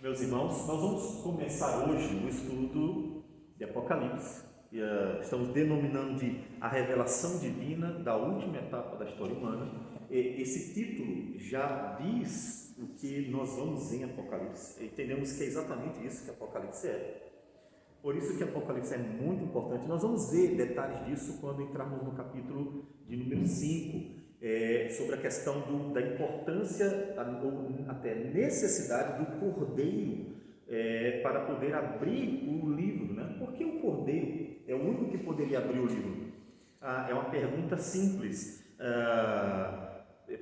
Meus irmãos, nós vamos começar hoje o estudo de Apocalipse. Estamos denominando de a revelação divina da última etapa da história humana. Esse título já diz o que nós vamos ver em Apocalipse. Entendemos que é exatamente isso que Apocalipse é. Por isso que Apocalipse é muito importante. Nós vamos ver detalhes disso quando entrarmos no capítulo de número 5. Sobre a questão da importância ou até necessidade do cordeiro para poder abrir o livro, né? Por que o cordeiro é o único que poderia abrir o livro? É uma pergunta simples.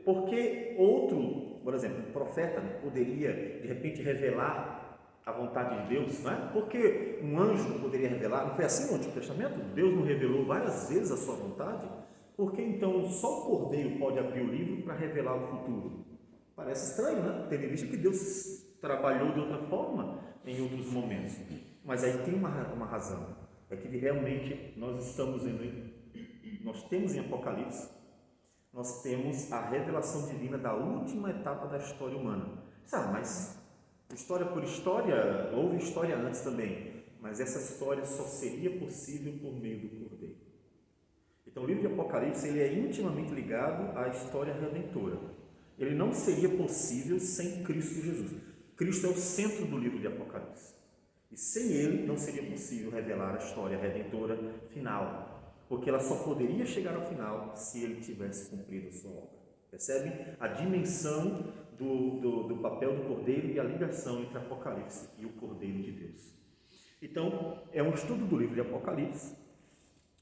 Por que outro, por exemplo, um profeta poderia de repente revelar a vontade de Deus? Não é? Por que um anjo não poderia revelar? Não foi assim no Antigo Testamento? Deus não revelou várias vezes a sua vontade? Por que então só o cordeiro pode abrir o livro para revelar o futuro? Parece estranho, né? Tendo em vista que Deus trabalhou de outra forma em outros momentos. Mas aí tem uma razão. É que realmente nós temos em Apocalipse, nós temos a revelação divina da última etapa da história humana. Mas história por história, houve história antes também. Mas essa história só seria possível por meio do cordeiro. Então o livro de Apocalipse ele é intimamente ligado à história redentora. Ele não seria possível sem Cristo Jesus. Cristo é o centro do livro de Apocalipse. E sem ele não seria possível revelar a história redentora final. Porque ela só poderia chegar ao final se ele tivesse cumprido a sua obra. Percebe? A dimensão do papel do cordeiro e a ligação entre Apocalipse e o cordeiro de Deus. Então, é um estudo do livro de Apocalipse,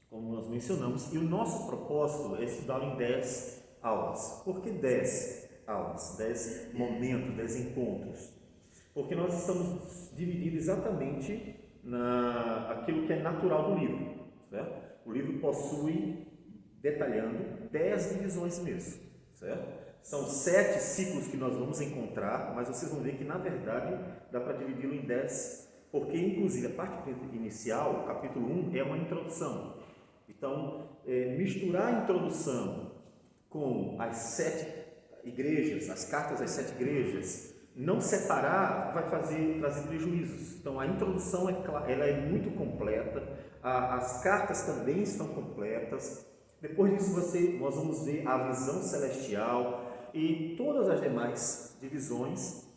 como nós mencionamos, e o nosso propósito é estudá-lo em 10 aulas. Por que 10 aulas? 10 momentos, 10 encontros? Porque nós estamos divididos exatamente naquilo que é natural do livro. Certo? O livro possui, detalhando, 10 divisões mesmo. Certo? São 7 ciclos que nós vamos encontrar, mas vocês vão ver que, na verdade, dá para dividi-lo em 10, porque, inclusive, a parte inicial, o capítulo 1, é uma introdução. Então, misturar a introdução com as 7 igrejas, as cartas das 7 igrejas, não separar vai trazer prejuízos. Então, a introdução ela é muito completa, as cartas também estão completas. Depois disso, nós vamos ver a visão celestial e todas as demais divisões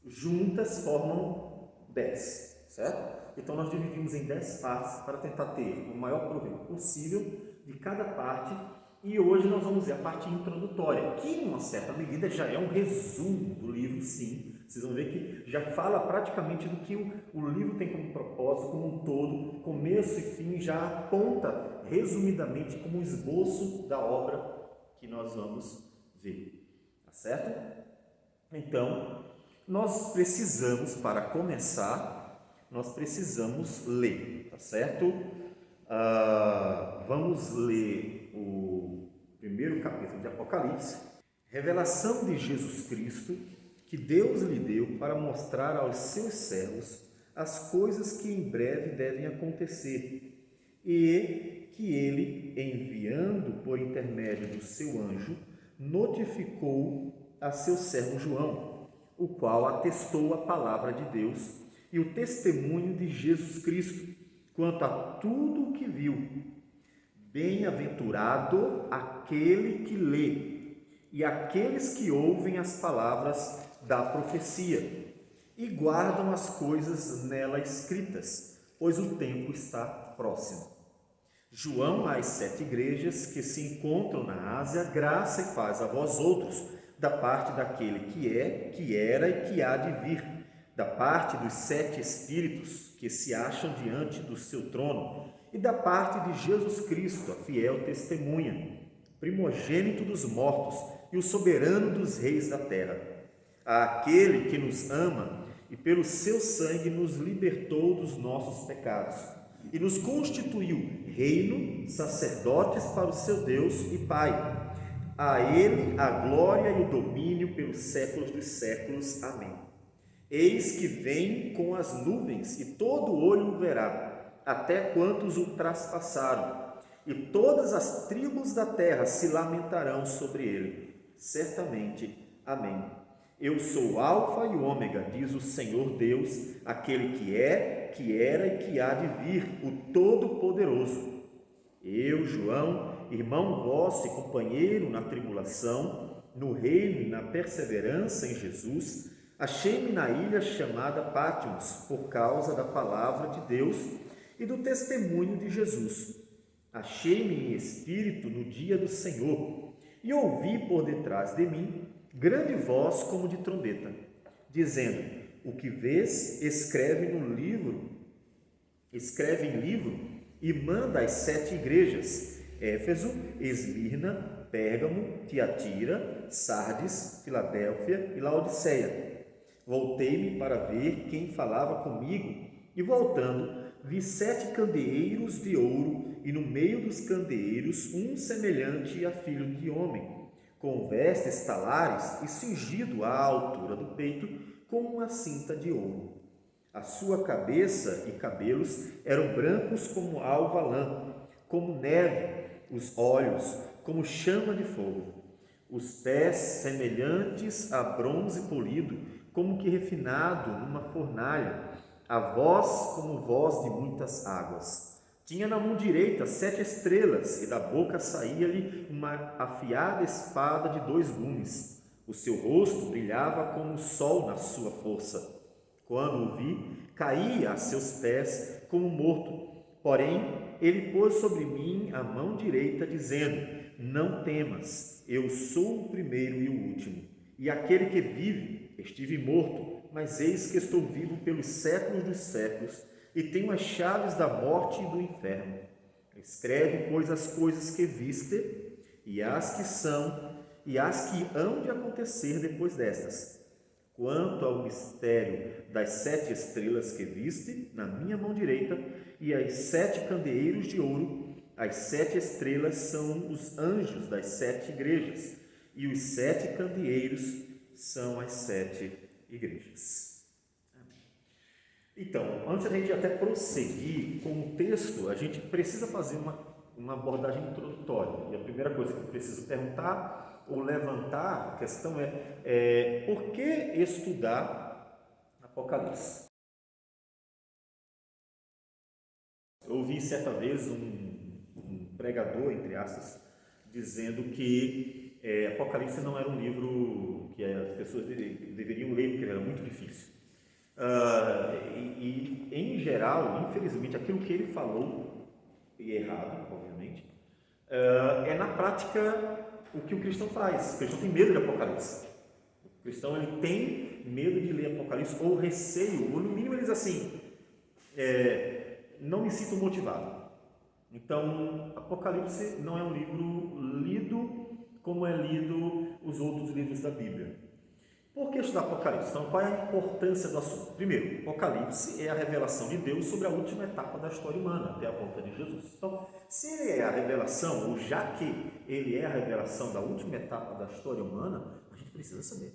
juntas formam 10, certo? Então, nós dividimos em 10 partes para tentar ter o maior proveito possível de cada parte. E hoje nós vamos ver a parte introdutória, que, em uma certa medida, já é um resumo do livro, sim. Vocês vão ver que já fala praticamente do que o livro tem como propósito, como um todo, começo e fim, já aponta resumidamente como um esboço da obra que nós vamos ver. Tá certo? Então, nós precisamos, para começar, nós precisamos ler, tá certo? Vamos ler o primeiro capítulo de Apocalipse, revelação de Jesus Cristo, que Deus lhe deu para mostrar aos seus servos as coisas que em breve devem acontecer, e que ele, enviando por intermédio do seu anjo, notificou a seu servo João, o qual atestou a palavra de Deus e o testemunho de Jesus Cristo quanto a tudo o que viu. Bem-aventurado aquele que lê e aqueles que ouvem as palavras da profecia e guardam as coisas nela escritas, pois o tempo está próximo. João às 7 igrejas que se encontram na Ásia, graça e paz a vós outros, da parte daquele que é, que era e que há de vir, da parte dos 7 Espíritos que se acham diante do seu trono, e da parte de Jesus Cristo, a fiel testemunha, primogênito dos mortos e o soberano dos reis da terra, àquele que nos ama e pelo seu sangue nos libertou dos nossos pecados e nos constituiu reino, sacerdotes para o seu Deus e Pai. A ele a glória e o domínio pelos séculos dos séculos. Amém. Eis que vem com as nuvens, e todo olho o verá, até quantos o traspassaram, e todas as tribos da terra se lamentarão sobre ele. Certamente. Amém. Eu sou o Alfa e o Ômega, diz o Senhor Deus, aquele que é, que era e que há de vir, o Todo-Poderoso. Eu, João, irmão vosso e companheiro na tribulação, no reino e na perseverança em Jesus, achei-me na ilha chamada Patmos, por causa da palavra de Deus e do testemunho de Jesus. Achei-me em espírito no dia do Senhor, e ouvi por detrás de mim grande voz como de trombeta, dizendo: o que vês, escreve em livro, e manda às 7 igrejas: Éfeso, Esmirna, Pérgamo, Tiatira, Sardes, Filadélfia e Laodiceia. Voltei-me para ver quem falava comigo, e voltando, vi 7 candeeiros de ouro, e no meio dos candeeiros um semelhante a filho de homem, com vestes talares e cingido à altura do peito com uma cinta de ouro. A sua cabeça e cabelos eram brancos como alva lã, como neve, os olhos como chama de fogo, os pés semelhantes a bronze polido, como que refinado numa fornalha, a voz como voz de muitas águas. Tinha na mão direita 7 estrelas, e da boca saía-lhe uma afiada espada de 2 gumes. O seu rosto brilhava como o sol na sua força. Quando o vi, caí a seus pés como morto. Porém, ele pôs sobre mim a mão direita, dizendo: não temas, eu sou o primeiro e o último, e aquele que vive. Estive morto, mas eis que estou vivo pelos séculos dos séculos, e tenho as chaves da morte e do inferno. Escreve, pois, as coisas que viste, e as que são, e as que hão de acontecer depois destas. Quanto ao mistério das 7 estrelas que viste na minha mão direita, e as 7 candeeiros de ouro, as 7 estrelas são os anjos das 7 igrejas, e os 7 candeeiros são as 7 igrejas. Então, antes de a gente até prosseguir com o texto, a gente precisa fazer uma abordagem introdutória. E a primeira coisa que eu preciso perguntar ou levantar a questão é por que estudar Apocalipse? Eu ouvi certa vez um pregador, entre aspas, dizendo que Apocalipse não era um livro que as pessoas deveriam ler, porque era muito difícil. Em geral, infelizmente, aquilo que ele falou, e errado, obviamente, é na prática o que o cristão faz. O cristão tem medo de Apocalipse. O cristão ele tem medo de ler Apocalipse, ou receio, ou no mínimo ele diz assim: não me sinto motivado. Então, Apocalipse não é um livro lido como é lido os outros livros da Bíblia. Por que estudar Apocalipse? Então, qual é a importância do assunto? Primeiro, Apocalipse é a revelação de Deus sobre a última etapa da história humana, até a volta de Jesus. Então, se ele é a revelação, ou já que ele é a revelação da última etapa da história humana, a gente precisa saber.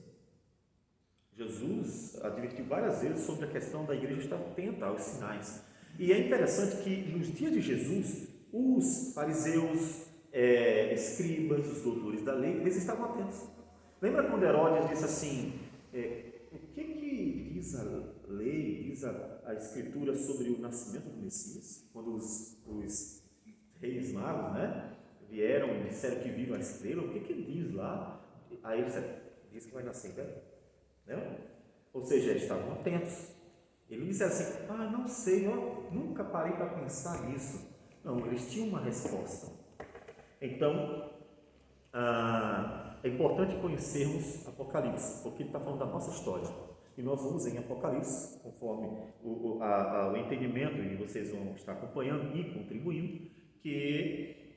Jesus advertiu várias vezes sobre a questão da igreja estar atenta aos sinais. E é interessante que nos dias de Jesus, os fariseus, escribas, os doutores da lei, eles estavam atentos. Lembra quando Herodes disse assim: o que diz a lei, diz a Escritura sobre o nascimento do Messias? Quando os reis magos, vieram e disseram que viram a estrela, o que diz lá? Aí ele diz que vai nascer, né? Ou seja, eles estavam atentos. Ele disse assim: não sei, eu nunca parei para pensar nisso. Não, eles tinham uma resposta. Então, é importante conhecermos Apocalipse, porque ele está falando da nossa história. E nós vamos em Apocalipse, conforme o entendimento, e vocês vão estar acompanhando e contribuindo, que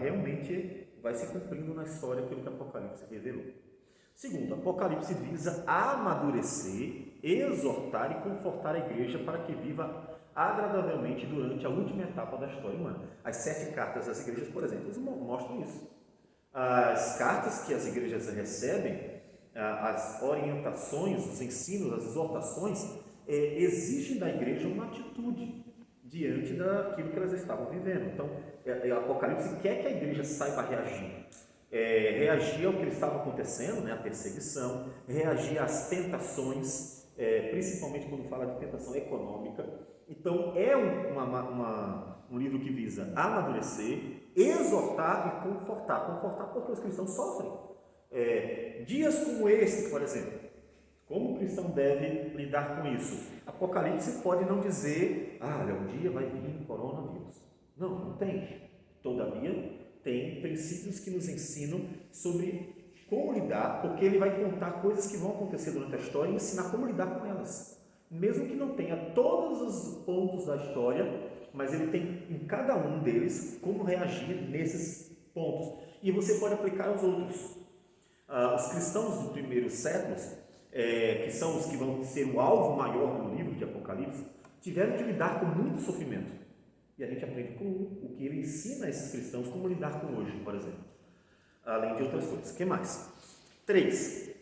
realmente vai se cumprindo na história aquilo que Apocalipse revelou. Segundo, Apocalipse visa amadurecer, exortar e confortar a igreja para que viva agradavelmente durante a última etapa da história humana. As 7 cartas das igrejas, por exemplo, mostram isso. As cartas que as igrejas recebem, as orientações, os ensinos, as exortações, exigem da igreja uma atitude diante daquilo que elas estavam vivendo. Então, Apocalipse quer que a igreja saiba reagir. reagir ao que estava acontecendo, né, a perseguição, reagir às tentações, principalmente quando fala de tentação econômica. Então, é um livro que visa amadurecer, exortar e confortar. Confortar porque os cristãos sofrem. Dias como esse, por exemplo, como o cristão deve lidar com isso? Apocalipse pode não dizer, olha, um dia vai vir coronavírus. Não tem. Todavia, tem princípios que nos ensinam sobre como lidar, porque ele vai contar coisas que vão acontecer durante a história e ensinar como lidar com elas. Mesmo que não tenha todos os pontos da história, mas ele tem em cada um deles como reagir nesses pontos. E você pode aplicar aos outros. Os cristãos dos primeiros séculos, que são os que vão ser o alvo maior do livro de Apocalipse, tiveram que lidar com muito sofrimento. E a gente aprende com o que ele ensina a esses cristãos como lidar com hoje, por exemplo. Além de outras coisas. O que mais? 3.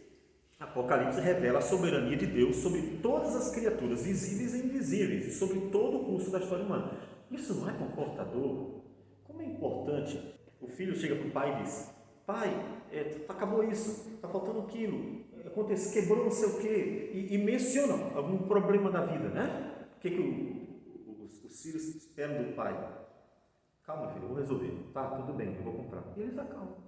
Apocalipse revela a soberania de Deus sobre todas as criaturas, visíveis e invisíveis, e sobre todo o curso da história humana. Isso não é confortador? Como é importante. O filho chega para o pai e diz, pai, acabou isso, está faltando aquilo, quebrou não sei o quê, e menciona algum problema da vida, né? O que os filhos esperam do pai? Calma, filho, eu vou resolver. Tá, tudo bem, eu vou comprar. E eles acalmam.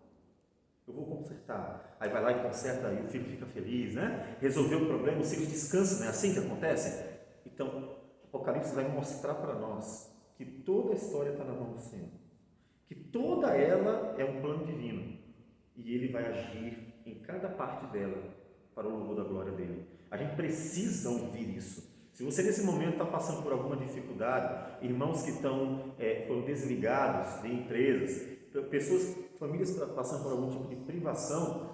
Eu vou consertar. Aí vai lá e conserta, e o filho fica feliz, né? Resolveu o problema, os filhos descansam, não é assim que acontece? Então, Apocalipse vai mostrar para nós que toda a história está na mão do Senhor. Que toda ela é um plano divino. E Ele vai agir em cada parte dela para o louvor da glória dEle. A gente precisa ouvir isso. Se você nesse momento está passando por alguma dificuldade, irmãos que foram desligados de empresas, pessoas, famílias passando por algum tipo de privação,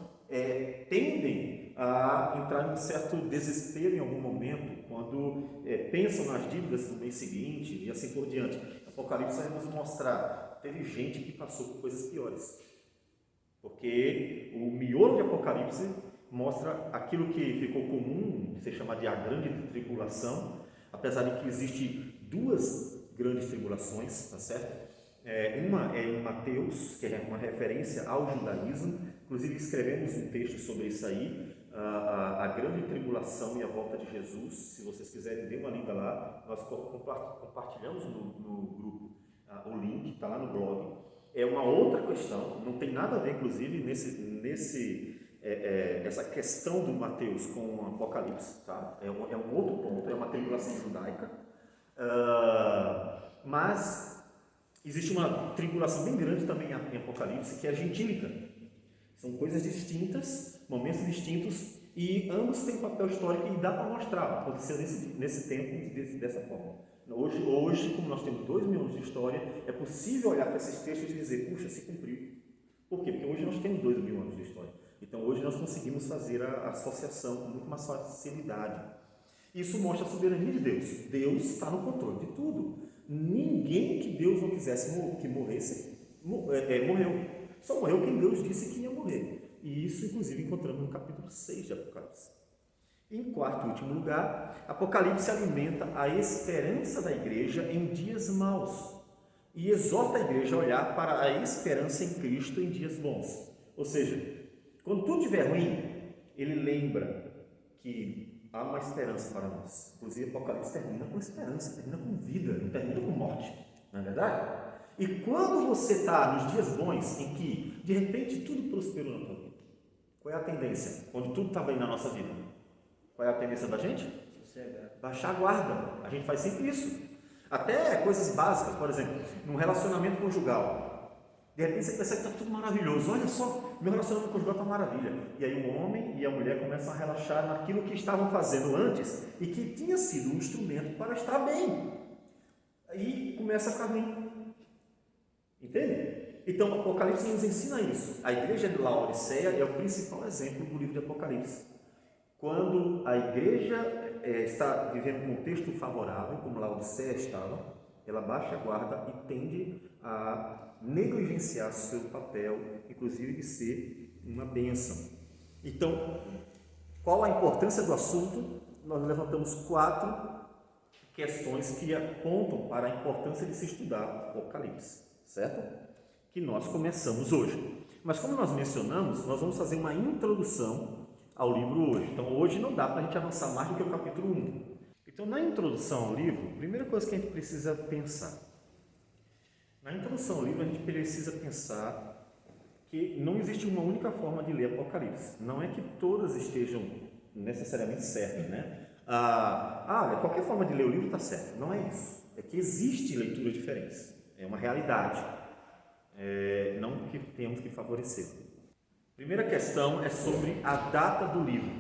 tendem a entrar em um certo desespero em algum momento, quando pensam nas dívidas do mês seguinte e assim por diante. Apocalipse vai nos mostrar, teve gente que passou por coisas piores, porque o miolo de Apocalipse mostra aquilo que ficou comum, ser chamado de a grande tribulação, apesar de que existe duas grandes tribulações, tá certo? Uma é em Mateus, que é uma referência ao judaísmo, inclusive escrevemos um texto sobre isso aí, a grande tribulação e a volta de Jesus. Se vocês quiserem, dê uma lida lá, nós compartilhamos no grupo o link, está lá no blog. É uma outra questão, não tem nada a ver, inclusive, essa questão do Mateus com o Apocalipse, tá? É um outro ponto, é uma tribulação judaica, mas existe uma tribulação bem grande também em Apocalipse, que é a gentílica. São coisas distintas, momentos distintos, e ambos têm papel histórico e dá para mostrar, aconteceu nesse tempo dessa forma. Hoje, como nós temos 2.000 anos de história, é possível olhar para esses textos e dizer, puxa, se cumpriu. Por quê? Porque hoje nós temos 2.000 anos de história. Então hoje nós conseguimos fazer a associação com muito mais facilidade. Isso mostra a soberania de Deus. Deus está no controle de tudo. Ninguém que Deus não quisesse que morresse, morreu. Só morreu quem Deus disse que ia morrer. E isso, inclusive, encontramos no capítulo 6 de Apocalipse. Em quarto e último lugar, Apocalipse alimenta a esperança da igreja em dias maus e exorta a igreja a olhar para a esperança em Cristo em dias bons. Ou seja, quando tudo estiver ruim, ele lembra que há uma esperança para nós. Inclusive, Apocalipse termina com esperança, termina com vida, não termina com morte, não é verdade? E quando você está nos dias bons, em que de repente tudo prosperou na tua vida, qual é a tendência? Quando tudo está bem na nossa vida, qual é a tendência da gente? Baixar a guarda. A gente faz sempre isso. Até coisas básicas, por exemplo, num relacionamento conjugal. De repente você pensa que está tudo maravilhoso. Olha só, meu relacionamento conjugal está maravilha. E aí o homem e a mulher começam a relaxar naquilo que estavam fazendo antes e que tinha sido um instrumento para estar bem. Aí começa a ficar ruim. Entende? Então, o Apocalipse nos ensina isso. A igreja de Laodiceia é o principal exemplo do livro de Apocalipse. Quando a igreja está vivendo um contexto favorável, como Laodiceia estava, ela baixa a guarda e tende a negligenciar seu papel, inclusive de ser uma bênção. Então, qual a importância do assunto? Nós levantamos 4 questões que apontam para a importância de se estudar o Apocalipse, certo? Que nós começamos hoje. Mas como nós mencionamos, nós vamos fazer uma introdução ao livro hoje. Então, hoje não dá para a gente avançar mais do que o capítulo 1. Então, na introdução ao livro, a primeira coisa que a gente precisa pensar. Na introdução ao livro, a gente precisa pensar que não existe uma única forma de ler Apocalipse. Não é que todas estejam necessariamente certas, né? Qualquer forma de ler o livro está certo. Não é isso. É que existem leituras diferentes. É uma realidade. Não que temos que favorecer. Primeira questão é sobre a data do livro.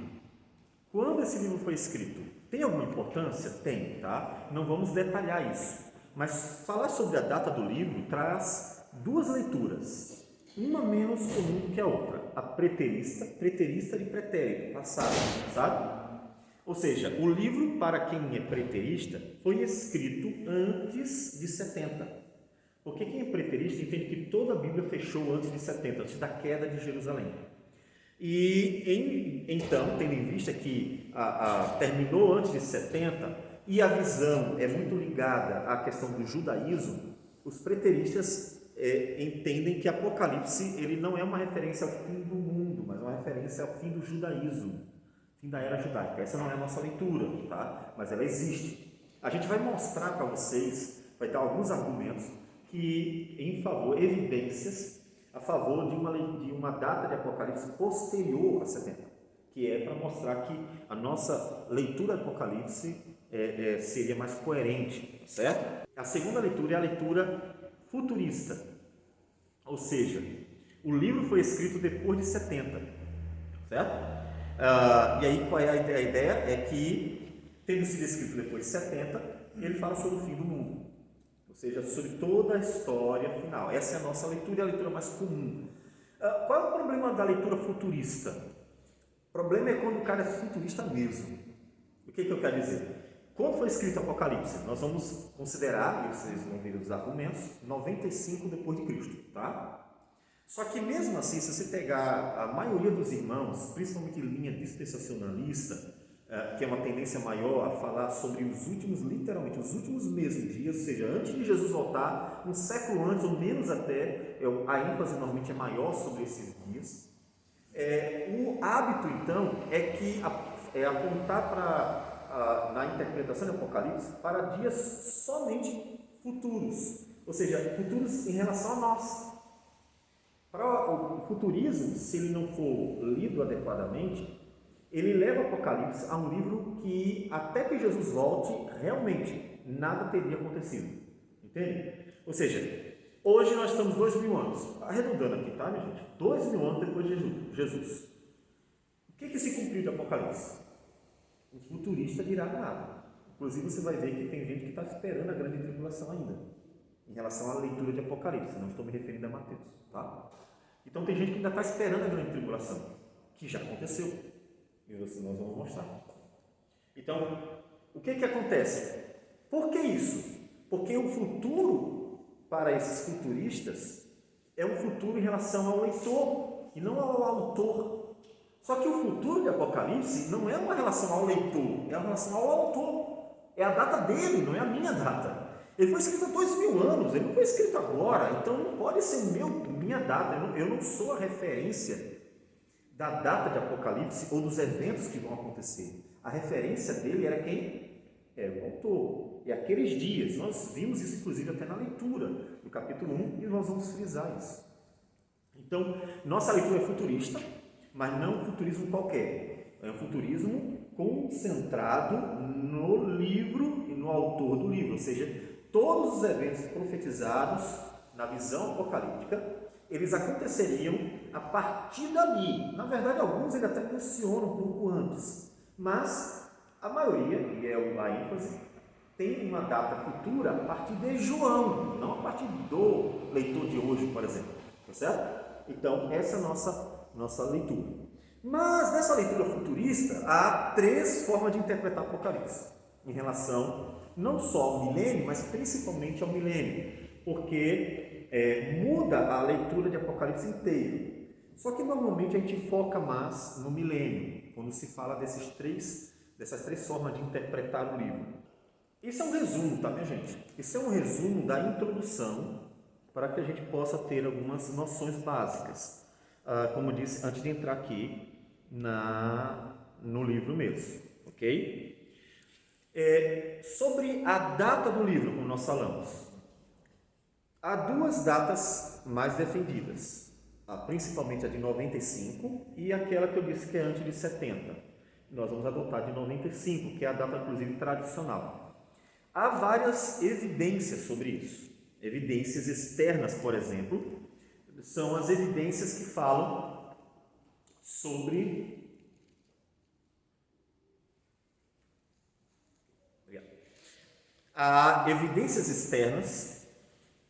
Quando esse livro foi escrito? Tem alguma importância? Tem, tá? Não vamos detalhar isso. Mas falar sobre a data do livro traz duas leituras. Uma menos comum do que a outra. A preterista de pretérito, passado, sabe? Ou seja, o livro, para quem é preterista, foi escrito antes de 70. Porque quem é preterista entende que toda a Bíblia fechou antes de 70, antes da queda de Jerusalém. E então, tendo em vista que terminou antes de 70 e a visão é muito ligada à questão do judaísmo, os preteristas entendem que Apocalipse ele não é uma referência ao fim do mundo, mas uma referência ao fim do judaísmo, fim da era judaica. Essa não é a nossa leitura, tá? Mas ela existe. A gente vai mostrar para vocês, vai dar alguns argumentos em favor, evidências a favor de uma data de Apocalipse posterior a 70, que é para mostrar que a nossa leitura de Apocalipse seria mais coerente, certo? A segunda leitura é a leitura futurista, ou seja, o livro foi escrito depois de 70, certo? E aí qual é a ideia? A ideia é que, tendo sido escrito depois de 70, ele fala sobre o fim do mundo. Ou seja, sobre toda a história final. Essa é a nossa leitura e a leitura mais comum. Qual é o problema da leitura futurista? O problema é quando o cara é futurista mesmo. O que eu quero dizer? Quando foi escrito Apocalipse, nós vamos considerar, e vocês vão ver os argumentos, 95 depois de Cristo, tá? Só que mesmo assim, se você pegar a maioria dos irmãos, principalmente em linha dispensacionalista, que é uma tendência maior a falar sobre literalmente, os últimos mesmos dias, ou seja, antes de Jesus voltar, um século antes ou menos até, a ênfase normalmente é maior sobre esses dias. O hábito, então, é apontar na interpretação do Apocalipse para dias somente futuros, ou seja, futuros em relação a nós. Para o futurismo, se ele não for lido adequadamente, ele leva o Apocalipse a um livro que, até que Jesus volte, realmente nada teria acontecido. Entende? Ou seja, hoje nós estamos 2000 anos, arredondando aqui, tá, minha gente? 2000 anos depois de Jesus. O que se cumpriu de Apocalipse? O futurista dirá nada. Inclusive, você vai ver que tem gente que está esperando a grande tribulação ainda, em relação à leitura de Apocalipse. Não estou me referindo a Mateus, tá? Então, tem gente que ainda está esperando a grande tribulação, que já aconteceu. E nós vamos mostrar. Então, o que acontece? Por que isso? Porque o futuro, para esses futuristas, é um futuro em relação ao leitor e não ao autor. Só que o futuro de Apocalipse não é uma relação ao leitor, é uma relação ao autor. É a data dele, não é a minha data. Ele foi escrito há 2000 anos, ele não foi escrito agora, então não pode ser minha data. Eu não sou a referência da data de Apocalipse ou dos eventos que vão acontecer. A referência dele era quem? Era o autor. E aqueles dias, nós vimos isso inclusive até na leitura do capítulo 1 e nós vamos frisar isso. Então, nossa leitura é futurista, mas não um futurismo qualquer. É um futurismo concentrado no livro e no autor do livro, ou seja, todos os eventos profetizados na visão apocalíptica, eles aconteceriam a partir dali. Na verdade, alguns ele até mencionam um pouco antes, mas a maioria, e é a ênfase, tem uma data futura a partir de João, não a partir do leitor de hoje, por exemplo, tá certo? Então, essa é a nossa leitura. Mas nessa leitura futurista, há 3 formas de interpretar Apocalipse, em relação não só ao milênio, mas principalmente ao milênio, porque muda a leitura de Apocalipse inteiro. Só que normalmente a gente foca mais no milênio, quando se fala dessas três formas de interpretar o livro. Isso é um resumo, tá, minha gente? Isso é um resumo da introdução para que a gente possa ter algumas noções básicas. como eu disse, antes de entrar aqui no livro mesmo, ok? Sobre a data do livro, como nós falamos, há duas datas mais defendidas, principalmente a de 95 e aquela que eu disse que é antes de 70. Nós vamos adotar de 95, que é a data, inclusive, tradicional. Há várias evidências sobre isso. Evidências externas, por exemplo, são as evidências que falam sobre há evidências externas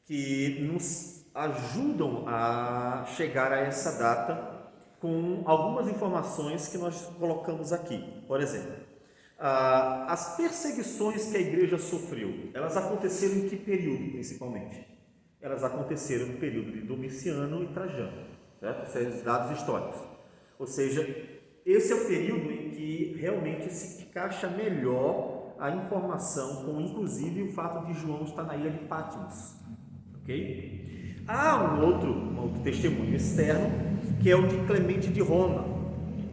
que nos ajudam a chegar a essa data com algumas informações que nós colocamos aqui. Por exemplo, as perseguições que a igreja sofreu, elas aconteceram em que período, principalmente? Elas aconteceram no período de Domiciano e Trajano, certo? Esses dados históricos. Ou seja, esse é o período em que realmente se encaixa melhor a informação, com inclusive o fato de João estar na ilha de Patmos, ok? Há um outro testemunho externo, que é o de Clemente de Roma,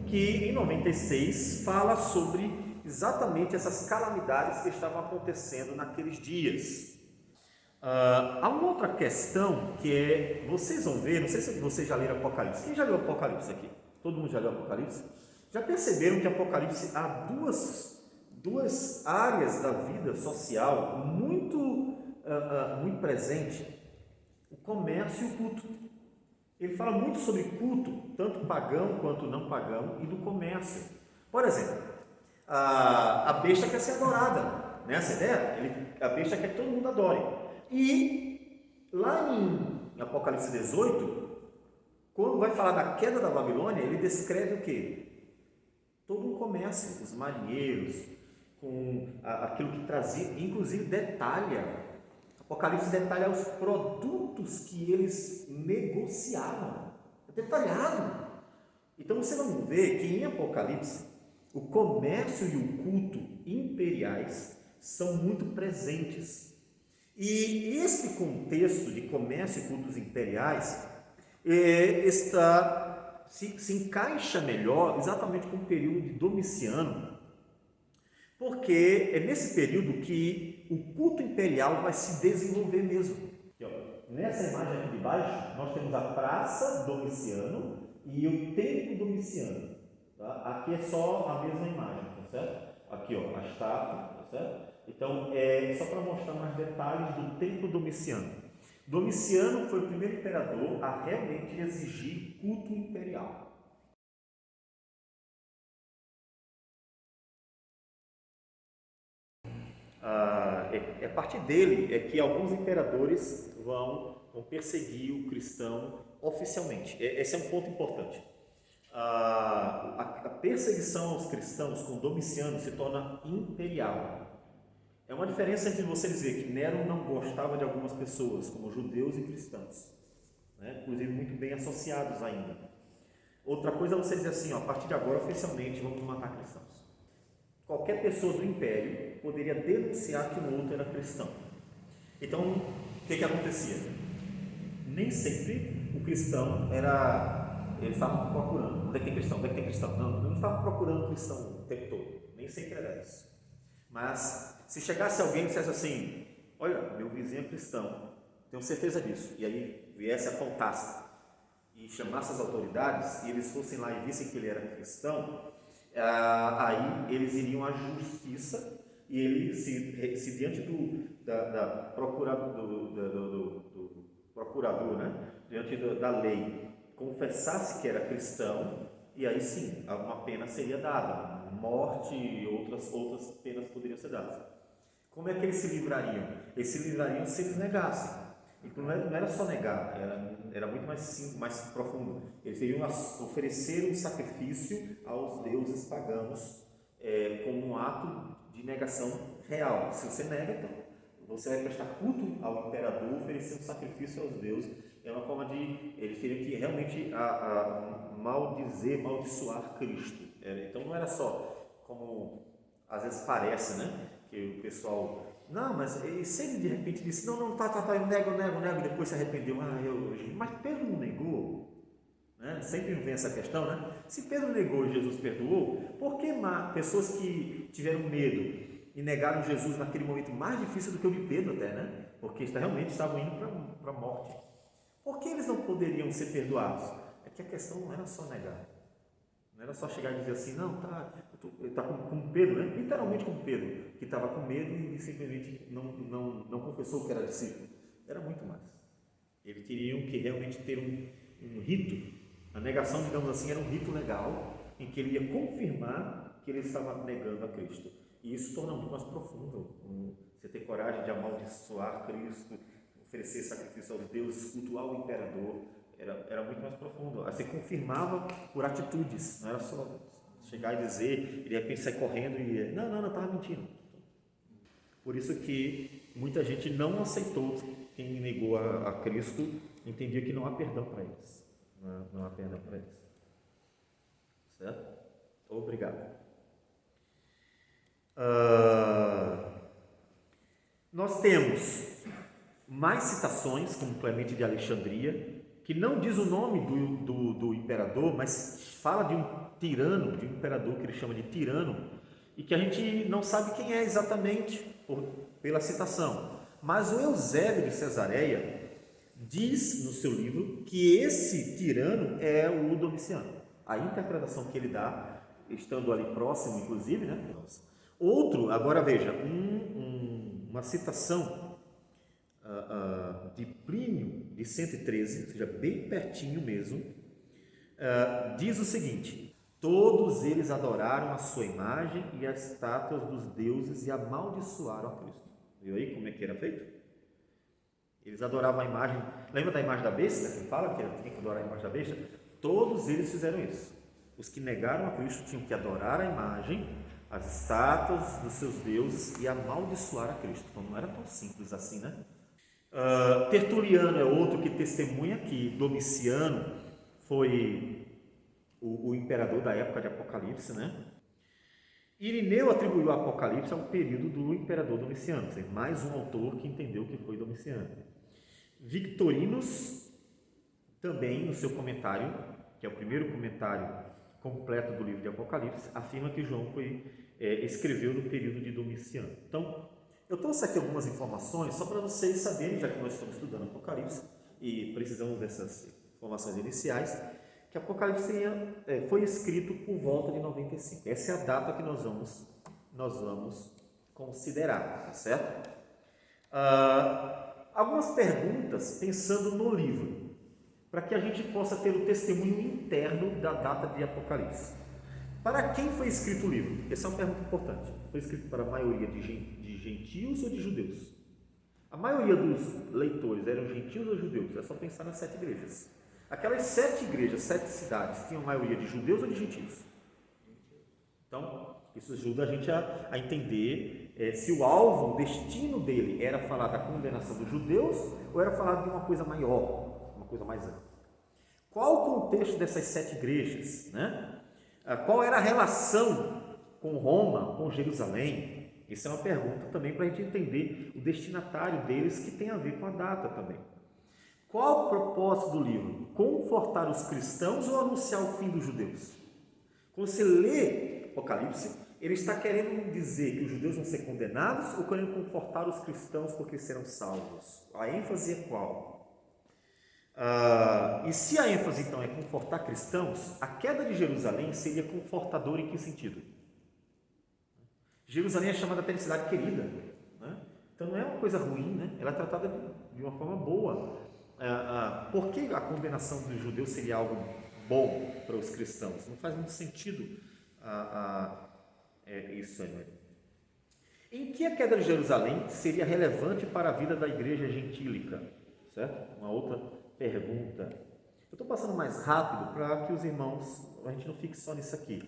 que em 96 fala sobre exatamente essas calamidades que estavam acontecendo naqueles dias. Há uma outra questão que é, vocês vão ver, não sei se vocês já leram Apocalipse. Quem já leu Apocalipse aqui? Todo mundo já leu Apocalipse? Já perceberam que Apocalipse há duas áreas da vida social muito presente: o comércio e o culto. Ele fala muito sobre culto, tanto pagão quanto não pagão, e do comércio. Por exemplo, a besta quer ser adorada, né? Essa ideia? A besta quer que todo mundo adore. E lá em Apocalipse 18, quando vai falar da queda da Babilônia, ele descreve o quê? Todo um comércio, os marinheiros, com aquilo que trazia, inclusive Apocalipse detalha os produtos que eles negociavam. É detalhado. Então você vai ver que em Apocalipse o comércio e o culto imperiais são muito presentes. E esse contexto de comércio e cultos imperiais se encaixa melhor exatamente com o período de Domiciano, porque é nesse período que o culto imperial vai se desenvolver mesmo. Nessa imagem aqui de baixo, nós temos a Praça Domiciano e o Templo Domiciano. Tá? Aqui é só a mesma imagem, tá certo? Aqui, ó, a estátua, tá certo? Então, é só para mostrar mais detalhes do Templo Domiciano. Domiciano foi o primeiro imperador a realmente exigir culto imperial. A partir dele é que alguns imperadores vão perseguir o cristão oficialmente. Esse é um ponto importante. A perseguição aos cristãos com Domiciano se torna imperial. É uma diferença entre você dizer que Nero não gostava de algumas pessoas, como judeus e cristãos, né? Inclusive muito bem associados ainda. Outra coisa é você dizer assim, ó, a partir de agora oficialmente vamos matar cristãos. Qualquer pessoa do império poderia denunciar que o outro era cristão. Então, o que acontecia? Nem sempre o cristão eles estavam procurando. Onde é que tem cristão? Onde é que tem cristão? Não estavam procurando cristão o tempo todo. Nem sempre era isso. Mas, se chegasse alguém e dissesse assim, olha, meu vizinho é cristão, tenho certeza disso, e aí viesse apontasse e chamasse as autoridades, e eles fossem lá e vissem que ele era cristão, aí eles iriam à justiça e ele, se diante do procurador, né, diante da lei, confessasse que era cristão, e aí sim, uma pena seria dada, morte e outras penas poderiam ser dadas. Como é que eles se livrariam? Eles se livrariam se eles negassem. E não era só negar, era muito mais profundo. Eles iriam oferecer um sacrifício aos deuses pagãos como um ato de negação real. Se você nega, então você vai prestar culto ao imperador, oferecer um sacrifício aos deuses. É uma forma de eles teriam que realmente amaldiçoar Cristo. Então não era só como às vezes parece, né? Que o pessoal, não, mas se ele de repente disse, não, tá, eu nego, e depois se arrependeu, mas Pedro não negou, né? Sempre vem essa questão, né? Se Pedro negou e Jesus perdoou, por que pessoas que tiveram medo e negaram Jesus naquele momento mais difícil do que o de Pedro até, né? Porque realmente estavam indo para a morte. Por que eles não poderiam ser perdoados? É que a questão não era só negar. Não era só chegar e dizer assim, não, tá como Pedro, né? Literalmente como Pedro, que estava com medo e simplesmente não confessou que era discípulo. Era muito mais. Eles teriam que realmente ter um rito. A negação, digamos assim, era um rito legal em que ele ia confirmar que ele estava negando a Cristo. E isso torna muito mais profundo. Você ter coragem de amaldiçoar Cristo, oferecer sacrifício aos deuses, cultuar o imperador, era muito mais profundo. Aí você confirmava por atitudes, não era só chegar e dizer, e de repente sair correndo e não, estava mentindo. Por isso que muita gente não aceitou, quem negou a Cristo, entendia que não há perdão para eles. Não há perdão para eles. Certo? Obrigado. Nós temos mais citações, como Clemente de Alexandria, que não diz o nome do imperador, mas fala de um tirano, de um imperador que ele chama de tirano, e que a gente não sabe quem é exatamente pela citação. Mas o Eusébio de Cesareia diz no seu livro que esse tirano é o Domiciano. A interpretação que ele dá, estando ali próximo, inclusive, né? Outro, agora veja, uma citação de Plínio, de 113, ou seja, bem pertinho mesmo, diz o seguinte: todos eles adoraram a sua imagem e as estátuas dos deuses e amaldiçoaram a Cristo. Viu aí como é que era feito? Eles adoravam a imagem, lembra da imagem da besta, que fala que tinha que adorar a imagem da besta? Todos eles fizeram isso. Os que negaram a Cristo tinham que adorar a imagem, as estátuas dos seus deuses e amaldiçoar a Cristo. Então não era tão simples assim, né? Tertuliano é outro que testemunha que Domiciano foi o imperador da época de Apocalipse, né? Irineu atribuiu o Apocalipse ao período do imperador Domiciano, ou seja, mais um autor que entendeu que foi Domiciano. Victorinos, também no seu comentário, que é o primeiro comentário completo do livro de Apocalipse, afirma que João escreveu no período de Domiciano. Então, eu trouxe aqui algumas informações só para vocês saberem, já que nós estamos estudando Apocalipse e precisamos dessas informações iniciais, que Apocalipse foi escrito por volta de 95. Essa é a data que nós vamos considerar, tá certo? Algumas perguntas pensando no livro, para que a gente possa ter o testemunho interno da data de Apocalipse. Para quem foi escrito o livro? Essa é uma pergunta importante. Foi escrito para a maioria de gentios ou de judeus? A maioria dos leitores eram gentios ou judeus? É só pensar nas 7 igrejas. Aquelas 7 igrejas, 7 cidades, tinham a maioria de judeus ou de gentios? Então, isso ajuda a gente a entender se o alvo, o destino dele era falar da condenação dos judeus ou era falar de uma coisa maior, uma coisa mais ampla. Qual o contexto dessas 7 igrejas, né? Qual era a relação com Roma, com Jerusalém? Isso é uma pergunta também para a gente entender o destinatário deles, que tem a ver com a data também. Qual o propósito do livro? Confortar os cristãos ou anunciar o fim dos judeus? Quando você lê Apocalipse, ele está querendo dizer que os judeus vão ser condenados ou querendo confortar os cristãos porque serão salvos? A ênfase é qual? E se a ênfase então é confortar cristãos, a queda de Jerusalém seria confortadora em que sentido? Jerusalém é chamada até de cidade querida, né? Então não é uma coisa ruim, né? Ela é tratada de uma forma boa. Por que a condenação dos judeus seria algo bom para os cristãos? Não faz muito sentido isso, né? Em que a queda de Jerusalém seria relevante para a vida da igreja gentílica? Certo? Uma outra pergunta. Eu estou passando mais rápido para que os irmãos, a gente não fique só nisso aqui.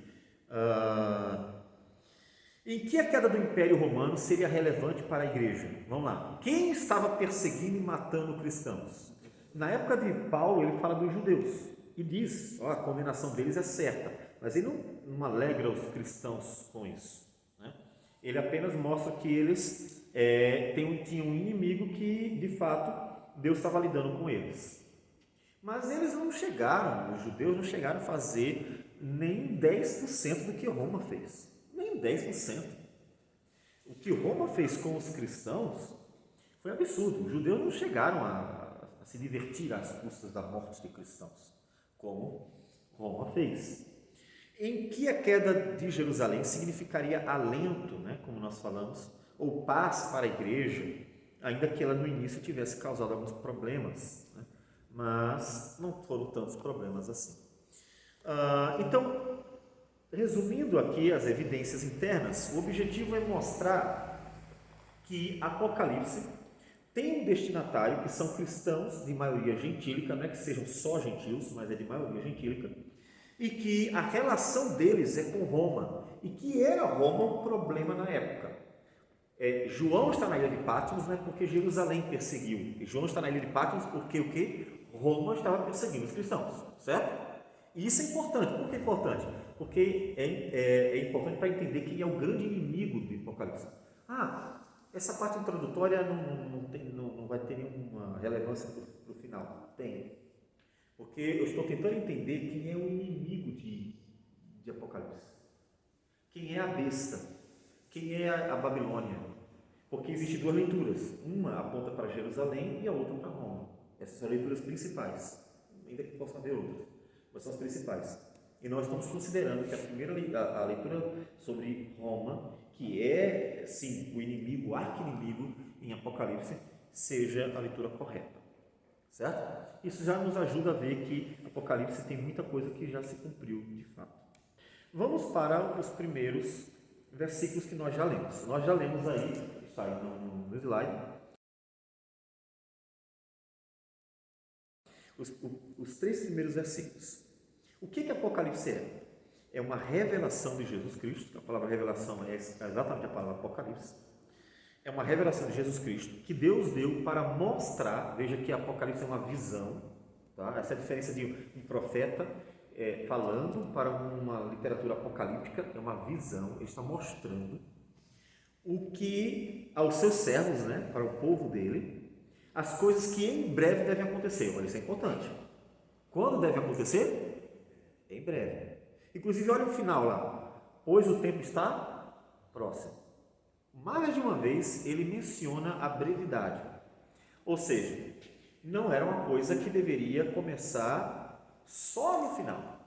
Em que a queda do Império Romano seria relevante para a igreja? Vamos lá. Quem estava perseguindo e matando cristãos? Na época de Paulo, ele fala dos judeus e diz, a condenação deles é certa, mas ele não alegra os cristãos com isso, né? Ele apenas mostra que eles tinham um inimigo que, de fato, Deus estava lidando com eles. Mas eles não chegaram, os judeus não chegaram a fazer nem 10% do que Roma fez. Nem 10%. O que Roma fez com os cristãos foi absurdo. Os judeus não chegaram a se divertir às custas da morte de cristãos, como Roma fez. Em que a queda de Jerusalém significaria alento, né, como nós falamos, ou paz para a igreja, ainda que ela no início tivesse causado alguns problemas, né, mas não foram tantos problemas assim. Então, resumindo aqui as evidências internas, o objetivo é mostrar que Apocalipse tem um destinatário que são cristãos de maioria gentílica, não é que sejam só gentios, mas é de maioria gentílica, e que a relação deles é com Roma, e que era Roma um problema na época. João está na ilha de Patmos, não é porque Jerusalém perseguiu, e João está na ilha de Patmos porque o quê? Roma estava perseguindo os cristãos, certo? E isso é importante. Por que é importante? Porque é importante para entender quem é o grande inimigo do Apocalipse. Essa parte introdutória não vai ter nenhuma relevância para o final. Tem. Porque eu estou tentando entender quem é o inimigo de Apocalipse. Quem é a besta? Quem é a Babilônia? Porque existem duas leituras. Uma aponta para Jerusalém e a outra para Roma. Essas são as leituras principais. Ainda que possam haver outras, mas são as principais. E nós estamos considerando que a primeira a leitura sobre Roma, que é, sim, o inimigo, o arqui-inimigo em Apocalipse, seja a leitura correta. Certo? Isso já nos ajuda a ver que Apocalipse tem muita coisa que já se cumpriu de fato. Vamos para os primeiros versículos que nós já lemos. Nós já lemos aí, está aí no slide, os três primeiros versículos. O que Apocalipse é? É uma revelação de Jesus Cristo. A palavra revelação é exatamente a palavra Apocalipse. É uma revelação de Jesus Cristo que Deus deu para mostrar. Veja que Apocalipse é uma visão, tá? Essa é a diferença de um profeta falando para uma literatura apocalíptica. É uma visão. Ele está mostrando o que aos seus servos, né, para o povo dele, as coisas que em breve devem acontecer. Olha, isso é importante. Quando deve acontecer? Em breve. Inclusive, olha o final lá. Pois o tempo está próximo. Mais de uma vez, ele menciona a brevidade. Ou seja, não era uma coisa que deveria começar só no final.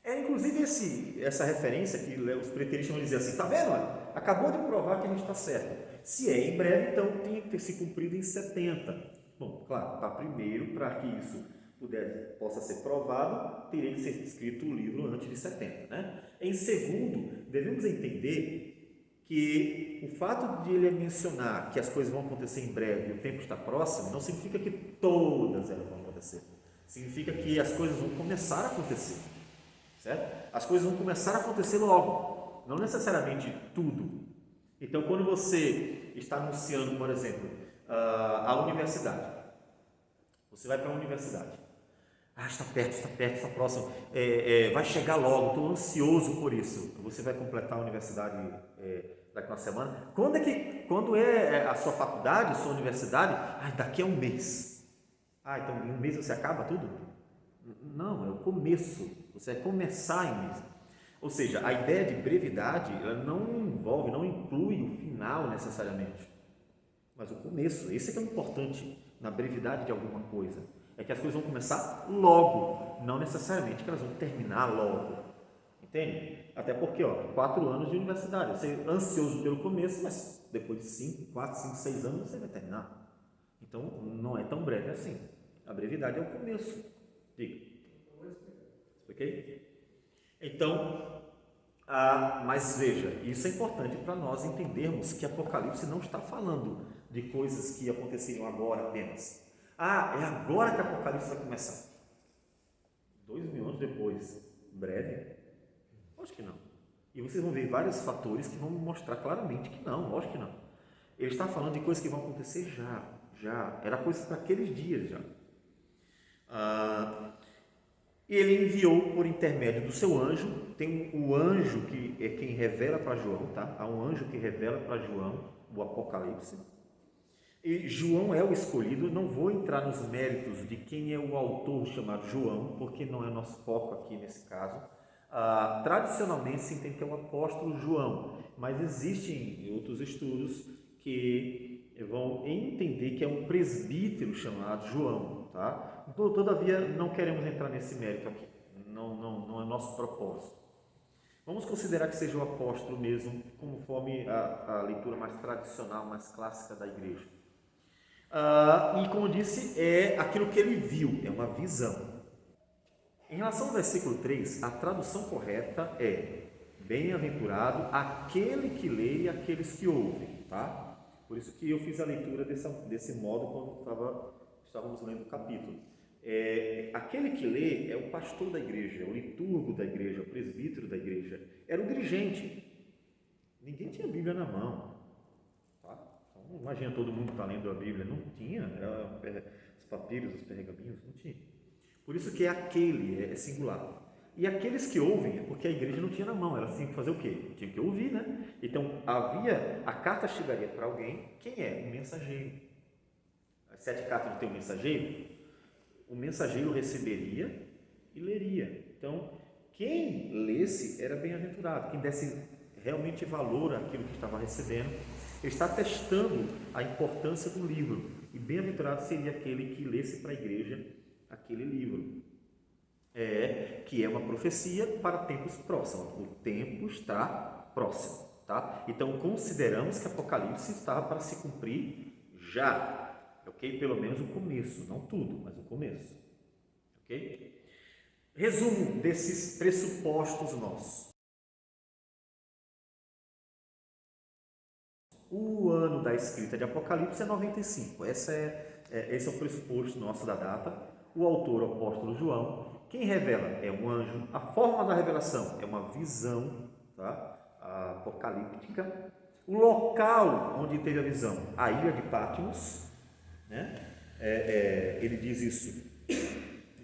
Inclusive essa referência que os preteristas vão dizer assim, está vendo? Acabou de provar que a gente está certo. Se é em breve, então tem que ter se cumprido em 70. Bom, claro, primeiro, para que isso possa ser provado, teria que ser escrito o livro antes de 70. Né? Em segundo, devemos entender que o fato de ele mencionar que as coisas vão acontecer em breve e o tempo está próximo, não significa que todas elas vão acontecer. Significa que as coisas vão começar a acontecer. Certo? As coisas vão começar a acontecer logo, não necessariamente tudo. Então, quando você está anunciando, por exemplo, a universidade, você vai para a universidade, está perto, está próximo, vai chegar logo, estou ansioso por isso. Você vai completar a universidade daqui a uma semana. Quando é a sua faculdade, a sua universidade? Daqui a um mês. Então em um mês você acaba tudo? Não, é o começo. Você vai começar em mês. Ou seja, a ideia de brevidade, ela não inclui o final necessariamente, mas o começo. Esse é que é o importante na brevidade de alguma coisa. É que as coisas vão começar logo, não necessariamente que elas vão terminar logo. Entende? Até porque, 4 anos de universidade, você é ansioso pelo começo, mas depois de 4, 5, 6 anos você vai terminar. Então, não é tão breve assim. A brevidade é o começo. Diga. Ok? Então, mas veja, isso é importante para nós entendermos que Apocalipse não está falando de coisas que aconteceriam agora apenas. É agora que Apocalipse vai começar. 2000 anos depois, breve? Acho que não. E vocês vão ver vários fatores que vão mostrar claramente que não, lógico que não. Ele está falando de coisas que vão acontecer já. Era coisa para aqueles dias já. Ele enviou por intermédio do seu anjo. Tem o anjo que é quem revela para João, tá? Há um anjo que revela para João o Apocalipse. E João é o escolhido. Não vou entrar nos méritos de quem é o autor chamado João, porque não é nosso foco aqui nesse caso. Tradicionalmente se entende que é o apóstolo João, mas existem outros estudos que vão entender que é um presbítero chamado João, tá? Todavia, não queremos entrar nesse mérito aqui, não é nosso propósito. Vamos considerar que seja o apóstolo mesmo, conforme a leitura mais tradicional, mais clássica da igreja. E como disse, é aquilo que ele viu, é uma visão. Em relação ao versículo 3, a tradução correta é: bem-aventurado aquele que lê e aqueles que ouvem, tá? Por isso que eu fiz a leitura desse modo quando estávamos lendo o capítulo. Aquele que lê é o pastor da igreja, é o liturgo da igreja, o presbítero da igreja, era o dirigente. Ninguém tinha a Bíblia na mão, tá? Então, imagina todo mundo que está lendo a Bíblia, não tinha, os papiros, os pergaminhos, não tinha. Por isso que aquele é singular. E aqueles que ouvem, é porque a igreja não tinha na mão, ela tinha que fazer o quê? Tinha que ouvir, né? Então, a carta chegaria para alguém, quem é? Um mensageiro. As 7 cartas não tem um mensageiro? O mensageiro receberia e leria. Então, quem lesse era bem-aventurado, quem desse realmente valor àquilo que estava recebendo, ele está testando a importância do livro. E bem-aventurado seria aquele que lesse para a igreja aquele livro, que é uma profecia para tempos próximos. O tempo está próximo, tá? Então consideramos que Apocalipse estava para se cumprir já, ok? Pelo menos o começo, não tudo, mas o começo, ok? Resumo desses pressupostos nossos. O ano da escrita de Apocalipse é 95. Esse é o pressuposto nosso da data. O autor, o apóstolo João. Quem revela é um anjo. A forma da revelação é uma visão, tá? Apocalíptica. O local onde teve a visão, a ilha de Patmos, né? Ele diz isso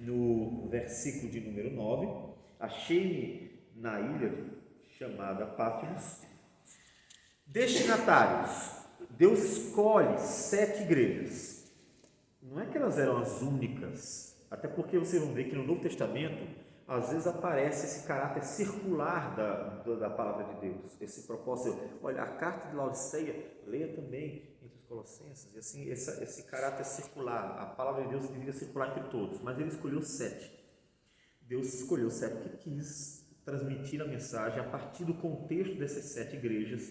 no versículo de número 9. Achei-me na ilha chamada Patmos. Destinatários. Deus escolhe 7 igrejas. Não é que elas eram as únicas, até porque vocês vão ver que no Novo Testamento às vezes aparece esse caráter circular da palavra de Deus, esse propósito. Olha, a carta de Laodiceia, leia também entre os Colossenses, e assim, esse caráter circular. A palavra de Deus deveria circular entre todos, mas ele escolheu 7. Deus escolheu 7 porque quis transmitir a mensagem a partir do contexto dessas 7 igrejas,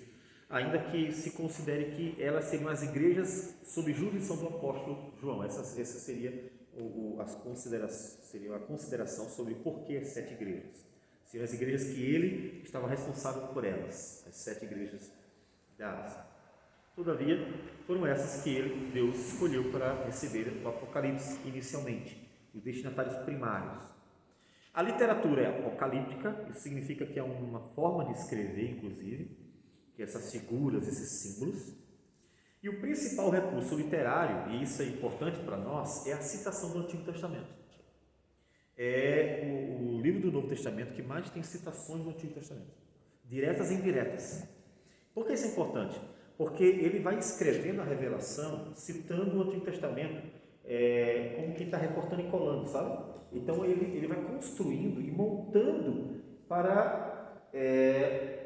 ainda que se considere que elas seriam as igrejas sob jurisdição do apóstolo João. Essa seria a consideração sobre por que as 7 igrejas. Seriam as igrejas que ele estava responsável por elas, as 7 igrejas da Ásia. Todavia, foram essas que Deus escolheu para receber o Apocalipse inicialmente, os destinatários primários. A literatura é apocalíptica, isso significa que é uma forma de escrever, inclusive, que essas figuras, esses símbolos. E o principal recurso literário, e isso é importante para nós, é a citação do Antigo Testamento. É o livro do Novo Testamento que mais tem citações do Antigo Testamento, diretas e indiretas. Por que isso é importante? Porque ele vai escrevendo a revelação, citando o Antigo Testamento, como quem está recortando e colando, sabe? Então ele vai construindo e montando para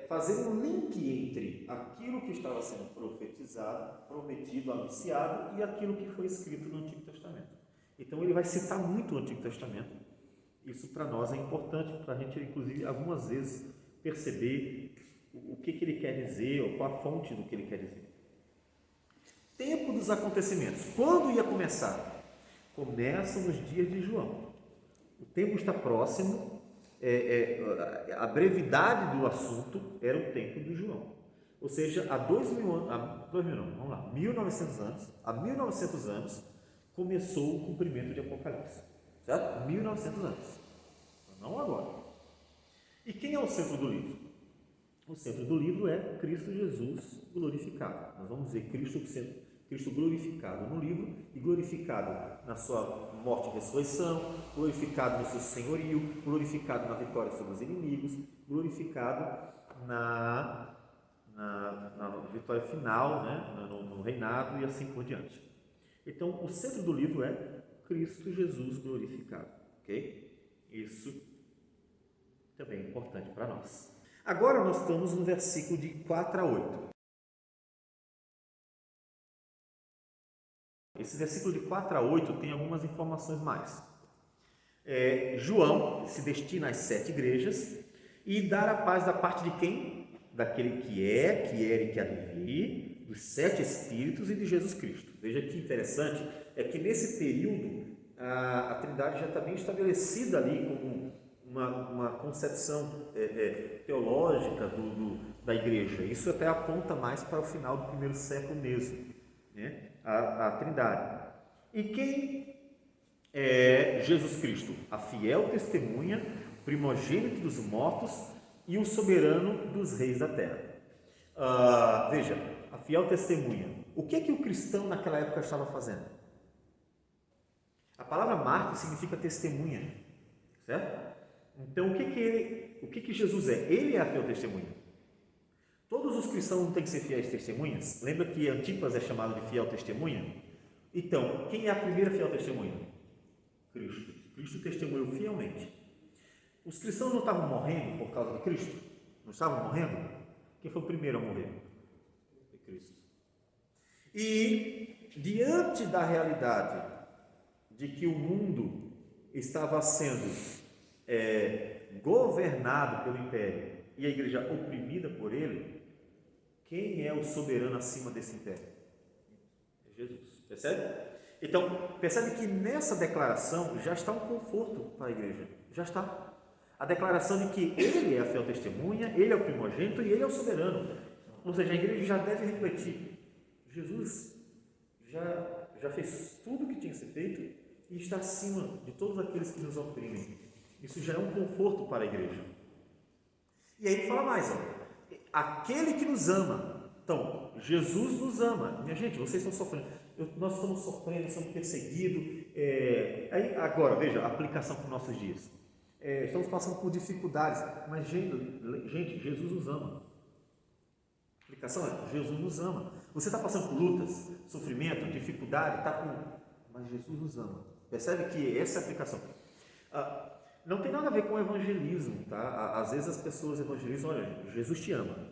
fazer um link entre aquilo que estava sendo profetizado, prometido, anunciado, e aquilo que foi escrito no Antigo Testamento. Então ele vai citar muito o Antigo Testamento. Isso para nós é importante, para a gente, inclusive, algumas vezes perceber o que ele quer dizer, ou qual a fonte do que ele quer dizer. Tempo dos acontecimentos. Quando ia começar? Começa nos dias de João. O tempo está próximo. A brevidade do assunto era o tempo de João, ou seja, há 1900 anos, há 1900 anos começou o cumprimento de Apocalipse, certo? 1900 anos, não agora. E quem é o centro do livro? O centro do livro é Cristo Jesus glorificado. Nós vamos ver Cristo glorificado no livro e glorificado na sua morte e ressurreição, glorificado no seu senhorio, glorificado na vitória sobre os inimigos, glorificado na vitória final, né, no reinado e assim por diante. Então, o centro do livro é Cristo Jesus glorificado, ok? Isso também é importante para nós. Agora nós estamos no versículo de 4 a 8. Esse versículo de 4 a 8 tem algumas informações mais. João se destina às 7 igrejas e dar a paz da parte de quem? Daquele que era e que há de vir, dos 7 Espíritos e de Jesus Cristo. Veja que interessante, é que nesse período a Trindade já está bem estabelecida ali como uma concepção teológica da igreja. Isso até aponta mais para o final do primeiro século mesmo, né? A Trindade. E quem é Jesus Cristo? A fiel testemunha, primogênito dos mortos e o soberano dos reis da terra. Veja, a fiel testemunha. O que é que o cristão naquela época estava fazendo? A palavra mártir significa testemunha, certo? Então, o que Jesus é? Ele é a fiel testemunha. Todos os cristãos não têm que ser fiéis testemunhas? Lembra que Antipas é chamado de fiel testemunha? Então, quem é a primeira fiel testemunha? Cristo. Cristo testemunhou fielmente. Os cristãos não estavam morrendo por causa de Cristo? Não estavam morrendo? Quem foi o primeiro a morrer? Foi Cristo. E, diante da realidade de que o mundo estava sendo governado pelo império e a igreja oprimida por ele, quem é o soberano acima desse império? É Jesus. Percebe? Então, percebe que nessa declaração já está um conforto para a igreja. Já está. A declaração de que ele é a fiel testemunha, ele é o primogênito e ele é o soberano. Ou seja, a igreja já deve refletir. Jesus já fez tudo o que tinha que ser feito e está acima de todos aqueles que nos oprimem. Isso já é um conforto para a igreja. E aí ele fala mais, aquele que nos ama. Então, Jesus nos ama. Minha gente, vocês estão sofrendo. Nós estamos sofrendo, estamos perseguidos. Agora, veja, a aplicação para os nossos dias. Estamos passando por dificuldades, mas gente, Jesus nos ama. A aplicação é, Jesus nos ama. Você está passando por lutas, sofrimento, dificuldade, mas Jesus nos ama. Percebe que essa é a aplicação. Não tem nada a ver com evangelismo, tá? Às vezes as pessoas evangelizam, olha, Jesus te ama.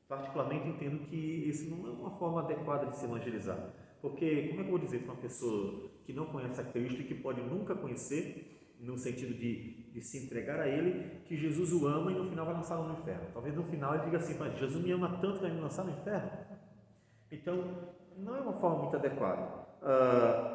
Particularmente entendo que isso não é uma forma adequada de se evangelizar. Porque, como é que eu vou dizer para uma pessoa que não conhece a Cristo e que pode nunca conhecer, no sentido de se entregar a Ele, que Jesus o ama e no final vai lançá-lo no inferno? Talvez no final ele diga assim, mas Jesus me ama tanto que vai me lançar no inferno? Então, não é uma forma muito adequada.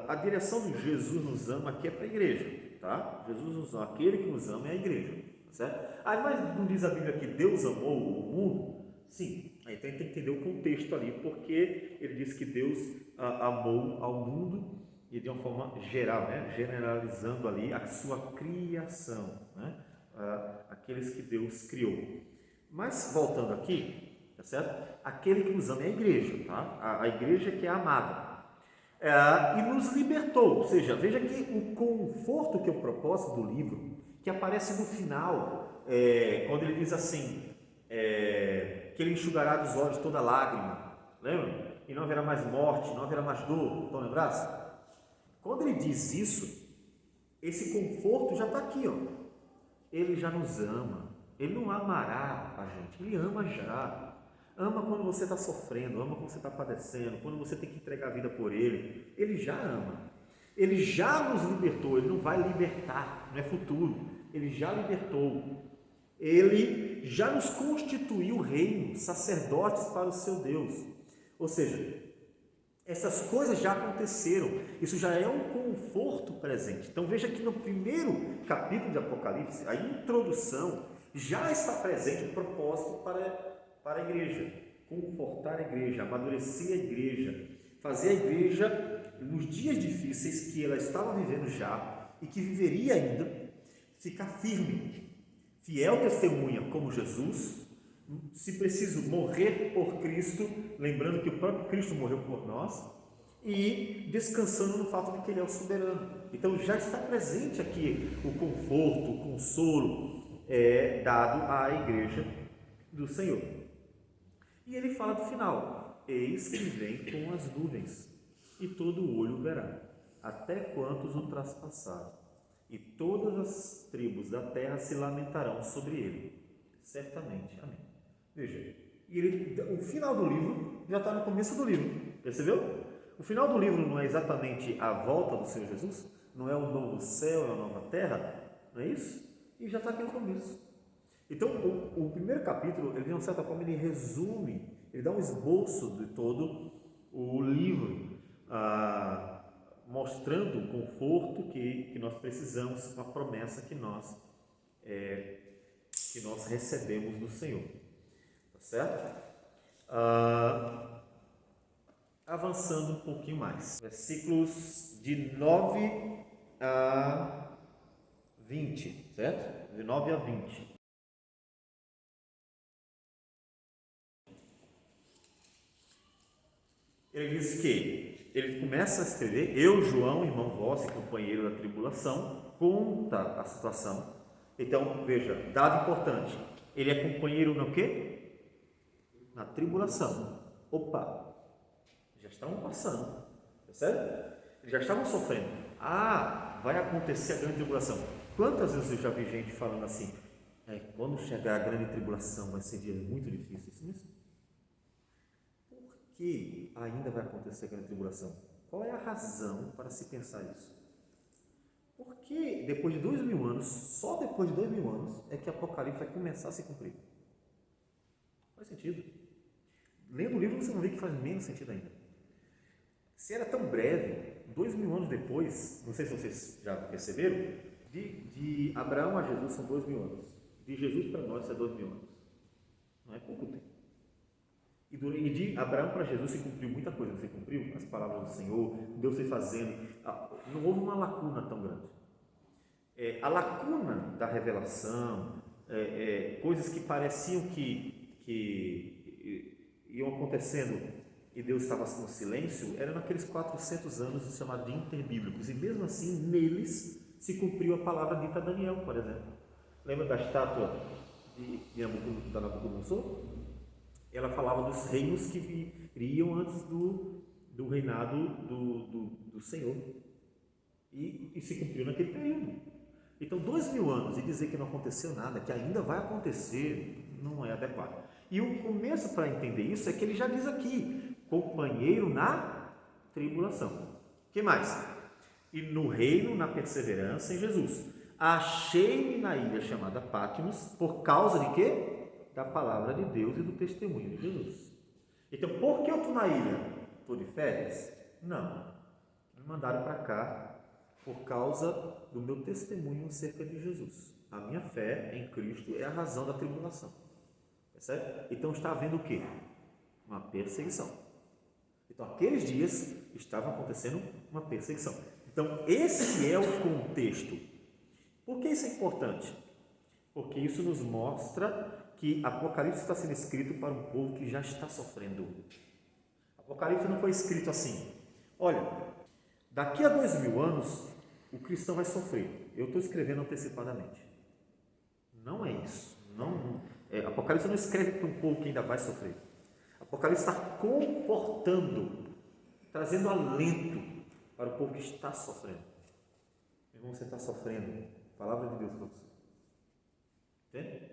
A direção de Jesus nos ama aqui é para a igreja, tá? Jesus nos ama, aquele que nos ama é a igreja, certo? Mas não diz a Bíblia que Deus amou o mundo? Sim, então a gente tem que entender o contexto ali, porque ele diz que Deus amou ao mundo e de uma forma geral, né? Generalizando ali a sua criação, né? Aqueles que Deus criou. Mas voltando aqui, tá certo? Aquele que nos ama é a igreja, tá? A igreja que é amada. E nos libertou, ou seja, veja que o conforto que é o propósito do livro, que aparece no final, quando ele diz assim, que ele enxugará dos olhos toda lágrima, lembra? E não haverá mais morte, não haverá mais dor, estão lembrados? Quando ele diz isso, esse conforto já está aqui, ó. Ele já nos ama, ele não amará a gente, ele ama já. Ama quando você está sofrendo, ama quando você está padecendo, quando você tem que entregar a vida por Ele. Ele já ama. Ele já nos libertou, Ele não vai libertar, não é futuro. Ele já libertou. Ele já nos constituiu reino, sacerdotes para o seu Deus. Ou seja, essas coisas já aconteceram. Isso já é um conforto presente. Então veja que no primeiro capítulo de Apocalipse, a introdução já está presente o propósito para a igreja, confortar a igreja, amadurecer a igreja, fazer a igreja, nos dias difíceis que ela estava vivendo já e que viveria ainda, ficar firme, fiel testemunha como Jesus, se preciso morrer por Cristo, lembrando que o próprio Cristo morreu por nós, e descansando no fato de que Ele é o soberano. Então já está presente aqui o conforto, o consolo dado à igreja do Senhor. E ele fala do final: eis que vem com as nuvens, e todo olho verá, até quantos o traspassaram, e todas as tribos da terra se lamentarão sobre ele. Certamente. Amém. Veja, o final do livro já está no começo do livro, percebeu? O final do livro não é exatamente a volta do Senhor Jesus, não é o novo céu, é a nova terra, não é isso? E já está aqui no começo. Então, o primeiro capítulo, ele de uma certa forma, ele resume, ele dá um esboço de todo o livro, mostrando o conforto que nós precisamos com a promessa que nós recebemos do Senhor. Tá certo? Avançando um pouquinho mais. Versículos de 9 a 20, certo? De 9 a 20. Ele diz que ele começa a escrever: eu, João, irmão vosso e companheiro da tribulação, conta a situação. Então, veja, dado importante, ele é companheiro no quê? Na tribulação. Opa, já estavam passando, percebe? Eles já estavam sofrendo. Vai acontecer a grande tribulação. Quantas vezes eu já vi gente falando assim: quando chegar a grande tribulação vai ser dias muito difíceis. Isso. Por que ainda vai acontecer a grande tribulação? Qual é a razão para se pensar isso? Porque depois de 2000 anos, só depois de 2000 anos, é que Apocalipse vai começar a se cumprir. Faz sentido? Lendo o livro você não vê que faz menos sentido ainda. Se era tão breve, 2000 anos depois, não sei se vocês já perceberam, de Abraão a Jesus são 2000 anos. De Jesus para nós é 2000 anos. Não é pouco tempo. E de Abraão para Jesus se cumpriu muita coisa, não se cumpriu? As palavras do Senhor, Deus foi fazendo. Não houve uma lacuna tão grande. A lacuna da revelação, coisas que pareciam que iam acontecendo e Deus estava no silêncio, era naqueles 400 anos chamados de interbíblicos, e mesmo assim neles se cumpriu a palavra dita a Daniel, por exemplo. Lembra da estátua de Nabucodonosor? Ela falava dos reinos que viriam antes do reinado do Senhor, e se cumpriu naquele período. Então 2000 anos e dizer que não aconteceu nada, que ainda vai acontecer, não é adequado. E o começo para entender isso é que ele já diz aqui: companheiro na tribulação. O que mais? E no reino, na perseverança em Jesus. Achei-me na ilha chamada Patmos, por causa de quê? Da palavra de Deus e do testemunho de Jesus. Então, por que eu estou na ilha? Estou de férias? Não. Me mandaram para cá por causa do meu testemunho acerca de Jesus. A minha fé em Cristo é a razão da tribulação. Percebe? Então está havendo o quê? Uma perseguição. Então aqueles dias estava acontecendo uma perseguição. Então esse é o contexto. Por que isso é importante? Porque isso nos mostra que Apocalipse está sendo escrito para um povo que já está sofrendo. Apocalipse não foi escrito assim: olha, daqui a 2000 anos o cristão vai sofrer, eu estou escrevendo antecipadamente. Não é isso. Apocalipse não escreve para um povo que ainda vai sofrer. Apocalipse está confortando, trazendo alento para o povo que está sofrendo. Meu irmão, você está sofrendo. Palavra de Deus para você. Entende?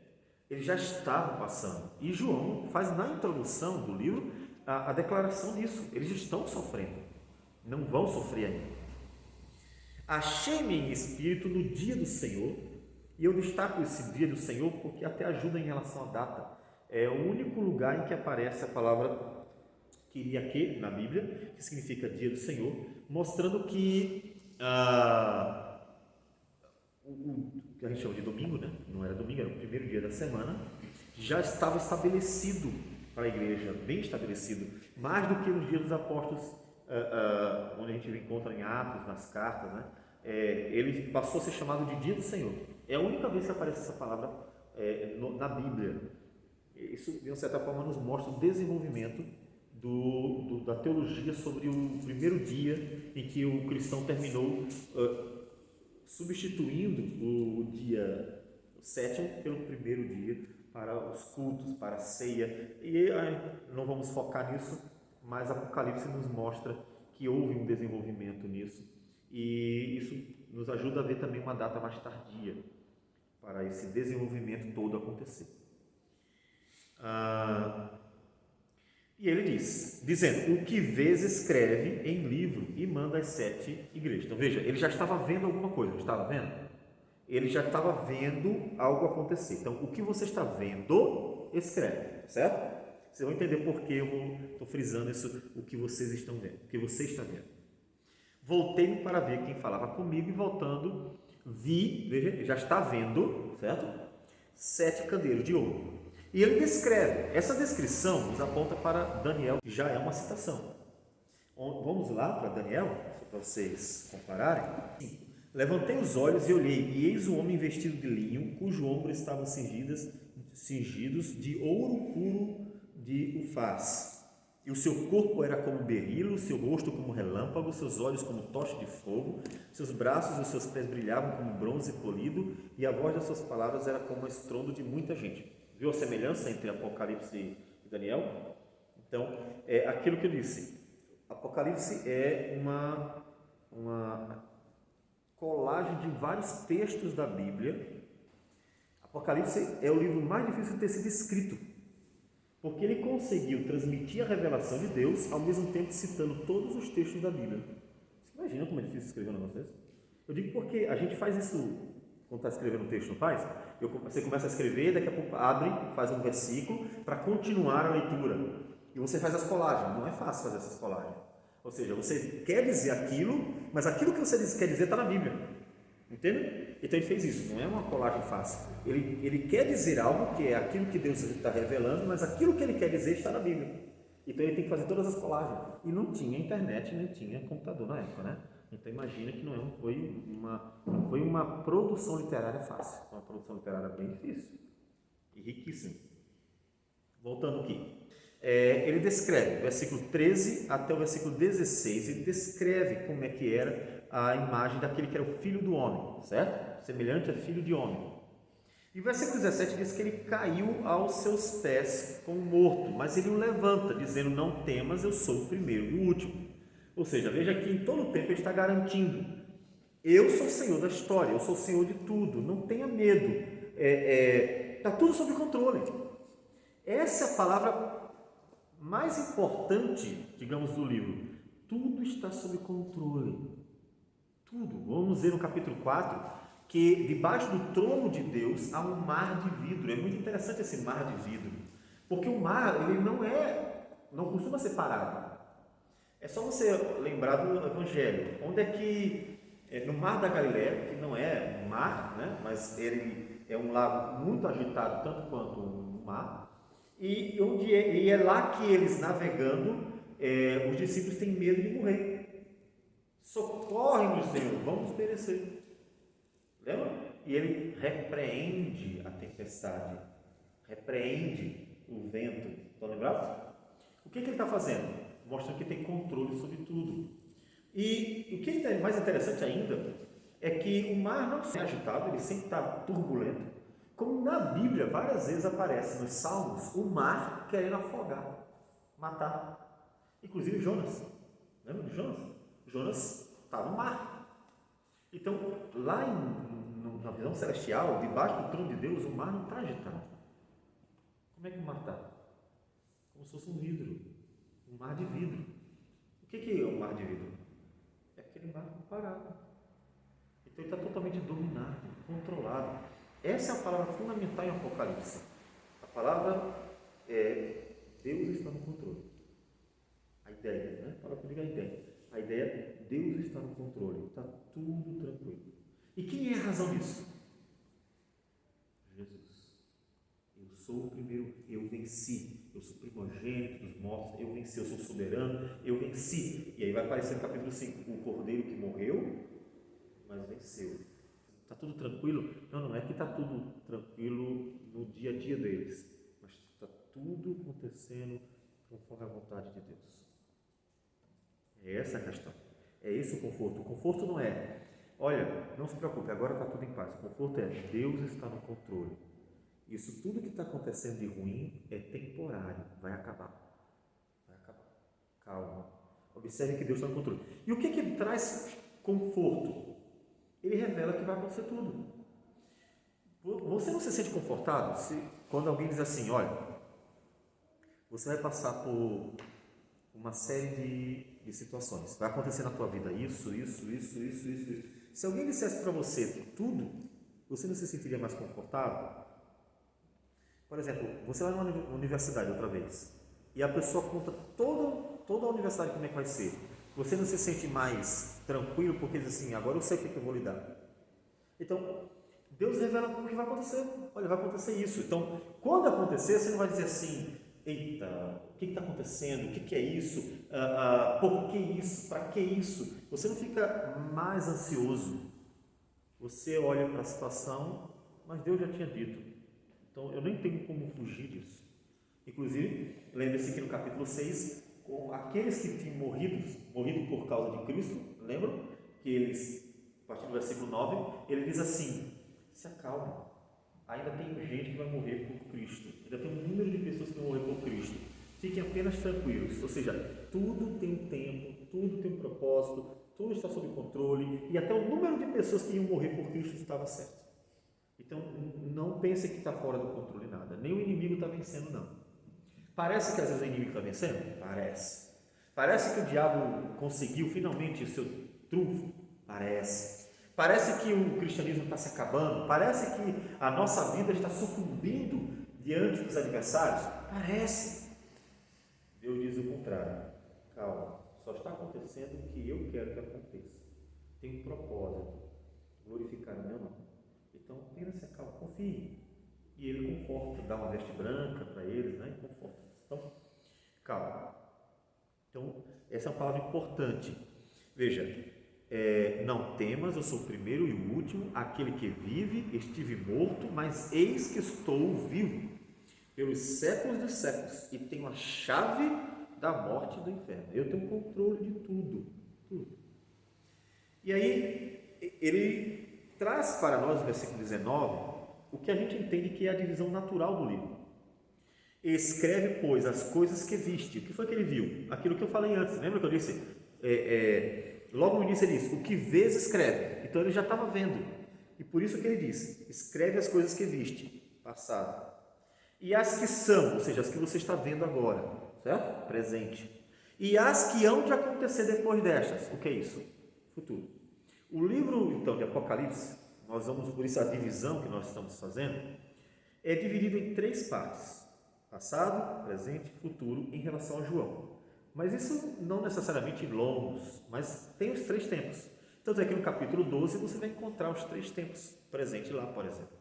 Eles já estavam passando. E João faz na introdução do livro a declaração disso. Eles estão sofrendo. Não vão sofrer ainda. Achei-me em espírito no dia do Senhor. E eu destaco esse dia do Senhor porque até ajuda em relação à data. É o único lugar em que aparece a palavra Kyriake na Bíblia, que significa dia do Senhor, mostrando que o que a gente chama de domingo, né? Não era domingo, era o primeiro dia da semana, já estava estabelecido para a igreja, bem estabelecido, mais do que nos dias dos apóstolos, onde a gente encontra em Atos, nas cartas, né? Ele passou a ser chamado de dia do Senhor. É a única vez que aparece essa palavra na Bíblia. Isso, de uma certa forma, nos mostra o desenvolvimento da teologia sobre o primeiro dia em que o cristão terminou, substituindo o dia sétimo pelo primeiro dia para os cultos, para a ceia. E não vamos focar nisso, mas Apocalipse nos mostra que houve um desenvolvimento nisso. E isso nos ajuda a ver também uma data mais tardia para esse desenvolvimento todo acontecer. E ele dizendo, o que vês escreve em livro e manda às 7 igrejas. Então veja, ele já estava vendo alguma coisa, não estava vendo? Ele já estava vendo algo acontecer. Então, o que você está vendo, escreve, certo? Vocês vão entender por que eu estou frisando isso, o que vocês estão vendo, o que você está vendo. Voltei-me para ver quem falava comigo e voltando, vi, veja, já está vendo, certo? 7 candeeiros de ouro. E ele descreve, essa descrição nos aponta para Daniel, que já é uma citação. Vamos lá para Daniel, para vocês compararem. Levantei os olhos e olhei, e eis um homem vestido de linho, cujo ombro estavam cingidos de ouro puro de Ufaz. E o seu corpo era como berilo, o seu rosto como relâmpago, seus olhos como tocha de fogo, seus braços e os seus pés brilhavam como bronze polido, e a voz das suas palavras era como o estrondo de muita gente. Viu a semelhança entre Apocalipse e Daniel? Então, é aquilo que eu disse. Apocalipse é uma colagem de vários textos da Bíblia. Apocalipse é o livro mais difícil de ter sido escrito, porque ele conseguiu transmitir a revelação de Deus, ao mesmo tempo citando todos os textos da Bíblia. Você imagina como é difícil escrever um negócio desse? Eu digo porque a gente faz isso quando está escrevendo um texto, não faz? Você começa a escrever, daqui a pouco abre, faz um versículo para continuar a leitura. E você faz as colagens. Não é fácil fazer essas colagens. Ou seja, você quer dizer aquilo, mas aquilo que você quer dizer está na Bíblia. Entende? Então ele fez isso. Não é uma colagem fácil. Ele quer dizer algo que é aquilo que Deus está revelando, mas aquilo que ele quer dizer está na Bíblia. Então ele tem que fazer todas as colagens. E não tinha internet, nem tinha computador na época, né? Então imagina que não foi uma produção literária fácil, uma produção literária bem difícil e riquíssima. Voltando aqui, ele descreve, versículo 13 até o versículo 16, ele descreve como é que era a imagem daquele que era o filho do homem, certo? Semelhante a filho de homem. E o versículo 17 diz que ele caiu aos seus pés como morto, mas ele o levanta, dizendo, não temas, eu sou o primeiro e o último. Ou seja, veja que em todo o tempo ele está garantindo, eu sou o Senhor da história, eu sou o Senhor de tudo, não tenha medo, está tudo sob controle. Essa é a palavra mais importante, digamos, do livro, tudo está sob controle, tudo. Vamos ver no capítulo 4, que debaixo do trono de Deus há um mar de vidro. É muito interessante esse mar de vidro, porque o mar, ele não costuma ser parado. É só você lembrar do Evangelho, onde é que, no Mar da Galileia, que não é um mar, né, mas ele é um lago muito agitado, tanto quanto um mar, e é lá que eles navegando, os discípulos têm medo de morrer. Socorre-nos, Senhor, vamos perecer. Lembra? E ele repreende a tempestade, repreende o vento. Estão lembrados? O que ele está fazendo? Mostra que tem controle sobre tudo. E o que é mais interessante ainda é que o mar não é agitado, ele sempre está turbulento. Como na Bíblia várias vezes aparece nos Salmos o mar querendo afogar, matar. Inclusive Jonas. Lembra de Jonas? Jonas estava no mar. Então, lá na visão celestial, debaixo do trono de Deus, o mar não está agitado. Como é que o mar está? Como se fosse um vidro. Um mar de vidro. O que é um mar de vidro? É aquele mar parado. Então ele está totalmente dominado, controlado. Essa é a palavra fundamental em Apocalipse. A palavra é Deus está no controle. A ideia, né? Fala comigo a ideia. A ideia é Deus está no controle. Está tudo tranquilo. E quem é a razão disso? Jesus. Eu sou o primeiro, eu venci. Eu sou primogênito dos mortos, eu venci, eu sou soberano, eu venci. E aí vai aparecer no capítulo 5, o cordeiro que morreu, mas venceu. Está tudo tranquilo? Não é que está tudo tranquilo no dia a dia deles, mas está tudo acontecendo conforme a vontade de Deus. É essa a questão. É esse o conforto. O conforto não é, olha, não se preocupe, agora está tudo em paz. O conforto é, Deus está no controle. Isso tudo que está acontecendo de ruim é temporário, vai acabar. Vai acabar. Calma. Observe que Deus está no controle. E o que ele traz conforto? Ele revela que vai acontecer tudo. Você não se sente confortado quando alguém diz assim, olha, você vai passar por uma série de situações. Vai acontecer na tua vida isso. Se alguém dissesse para você tudo, você não se sentiria mais confortável? Por exemplo, você vai numa universidade outra vez e a pessoa conta toda a universidade como é que vai ser. Você não se sente mais tranquilo porque diz assim, agora eu sei o que eu vou lidar. Então, Deus revela o que vai acontecer. Olha, vai acontecer isso. Então, quando acontecer, você não vai dizer assim, eita, o que está acontecendo? O que é isso? Por que isso? Para que isso? Você não fica mais ansioso. Você olha para a situação, mas Deus já tinha dito. Então, eu nem tenho como fugir disso. Inclusive, lembre-se que no capítulo 6, com aqueles que tinham morrido por causa de Cristo, lembram? Que eles, a partir do versículo 9, ele diz assim, se acalma, ainda tem gente que vai morrer por Cristo, ainda tem um número de pessoas que vão morrer por Cristo, fiquem apenas tranquilos, ou seja, tudo tem um tempo, tudo tem um propósito, tudo está sob controle, e até o número de pessoas que iam morrer por Cristo estava certo. Então, não pense que está fora do controle nada, nem o inimigo está vencendo, não. Parece que às vezes o inimigo está vencendo? Parece. Parece que o diabo conseguiu finalmente o seu trunfo? Parece. Parece que o cristianismo está se acabando? Parece que a nossa vida está sucumbindo diante dos adversários? Parece. Deus diz o contrário. Calma, só está acontecendo o que eu quero que aconteça. Tem um propósito, glorificar o meu nome. Então, tenha essa calma, confie. E ele conforta, dá uma veste branca para eles, né? E conforta. Então, calma. Então, essa é uma palavra importante. Veja, não temas, eu sou o primeiro e o último, aquele que vive, estive morto, mas eis que estou vivo, pelos séculos dos séculos, e tenho a chave da morte e do inferno. Eu tenho controle de tudo. E aí, ele traz para nós, no versículo 19, o que a gente entende que é a divisão natural do livro. Escreve, pois, as coisas que viste. O que foi que ele viu? Aquilo que eu falei antes. Lembra que eu disse? Logo no início ele disse, o que vês, escreve. Então ele já estava vendo. E por isso que ele diz, escreve as coisas que viste. Passado. E as que são, ou seja, as que você está vendo agora. Certo? Presente. E as que hão de acontecer depois destas. O que é isso? Futuro. O livro, então, de Apocalipse, nós vamos, por isso a divisão que nós estamos fazendo, é dividido em 3 partes. Passado, presente e futuro em relação a João. Mas isso não necessariamente longos, mas tem os 3 tempos. Tanto é que no capítulo 12 você vai encontrar os 3 tempos presentes lá, por exemplo.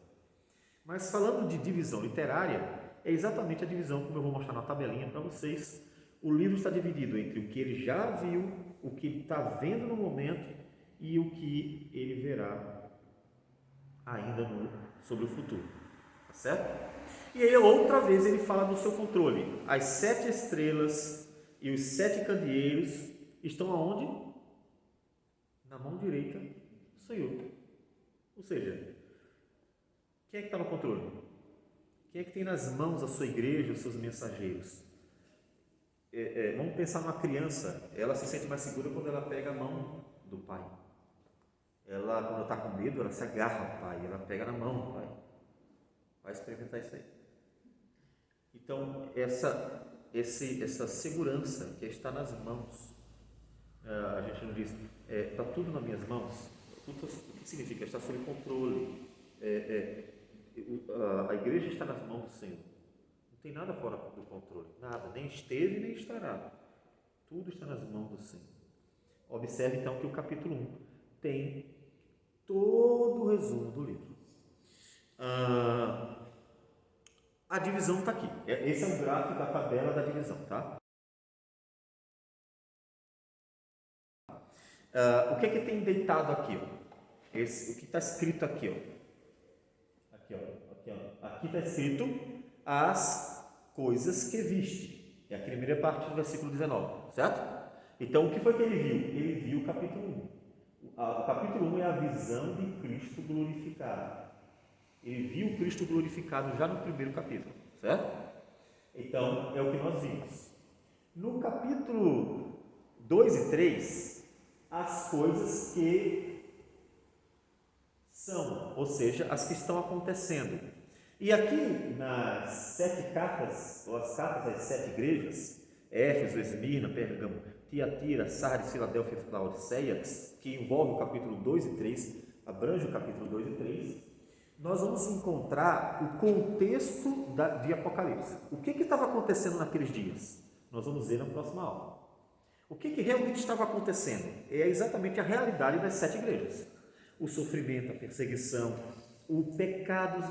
Mas falando de divisão literária, é exatamente a divisão como eu vou mostrar na tabelinha para vocês. O livro está dividido entre o que ele já viu, o que ele está vendo no momento e o que ele verá ainda sobre o futuro. Tá certo? E aí, outra vez, ele fala do seu controle. As 7 estrelas e os 7 candeeiros estão aonde? Na mão direita do Senhor. Ou seja, quem é que está no controle? Quem é que tem nas mãos a sua igreja, os seus mensageiros? Vamos pensar numa criança. Ela se sente mais segura quando ela pega a mão do pai. Ela, quando está com medo, ela se agarra ao pai. Ela pega na mão do pai. Vai experimentar isso aí. Então, essa segurança que está nas mãos, a gente não diz, está tudo nas minhas mãos. O que significa? Está sob controle. A igreja está nas mãos do Senhor. Não tem nada fora do controle. Nada, nem esteve, nem estará. Tudo está nas mãos do Senhor. Observe, então, que o capítulo 1 tem todo o resumo do livro. A divisão está aqui. Esse é o gráfico da tabela da divisão, tá? O que é que tem deitado aqui? Ó? O que está escrito aqui? Ó? Aqui está escrito as coisas que viste. É a primeira parte do versículo 19, certo? Então, o que foi que ele viu? Ele viu o capítulo 1. O capítulo 1 é a visão de Cristo glorificado. Ele viu o Cristo glorificado já no primeiro capítulo, certo? Então, é o que nós vimos. No capítulo 2 e 3, as coisas que são, ou seja, as que estão acontecendo. E aqui nas 7 cartas, ou as cartas das 7 igrejas, Éfeso, Esmirna, Pérgamo, Tiatira, Sardes, Filadélfia e Laodiceia, que envolve o capítulo 2 e 3, abrange o capítulo 2 e 3, nós vamos encontrar o contexto de Apocalipse. O que estava acontecendo naqueles dias? Nós vamos ver na próxima aula. O que realmente estava acontecendo? É exatamente a realidade das 7 igrejas. O sofrimento, a perseguição, os pecados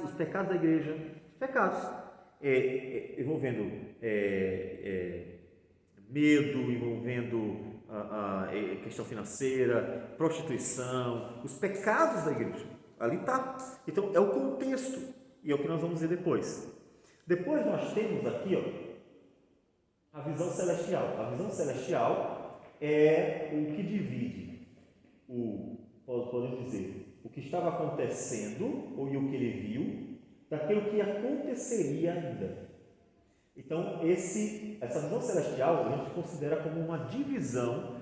da igreja, pecados envolvendo medo, envolvendo questão financeira, prostituição, os pecados da igreja. Ali está. Então, é o contexto, e é o que nós vamos ver depois. Depois nós temos aqui a visão celestial. A visão celestial é o que divide podemos dizer, o que estava acontecendo, e o que ele viu, daquilo que aconteceria ainda. Então, essa visão celestial a gente considera como uma divisão,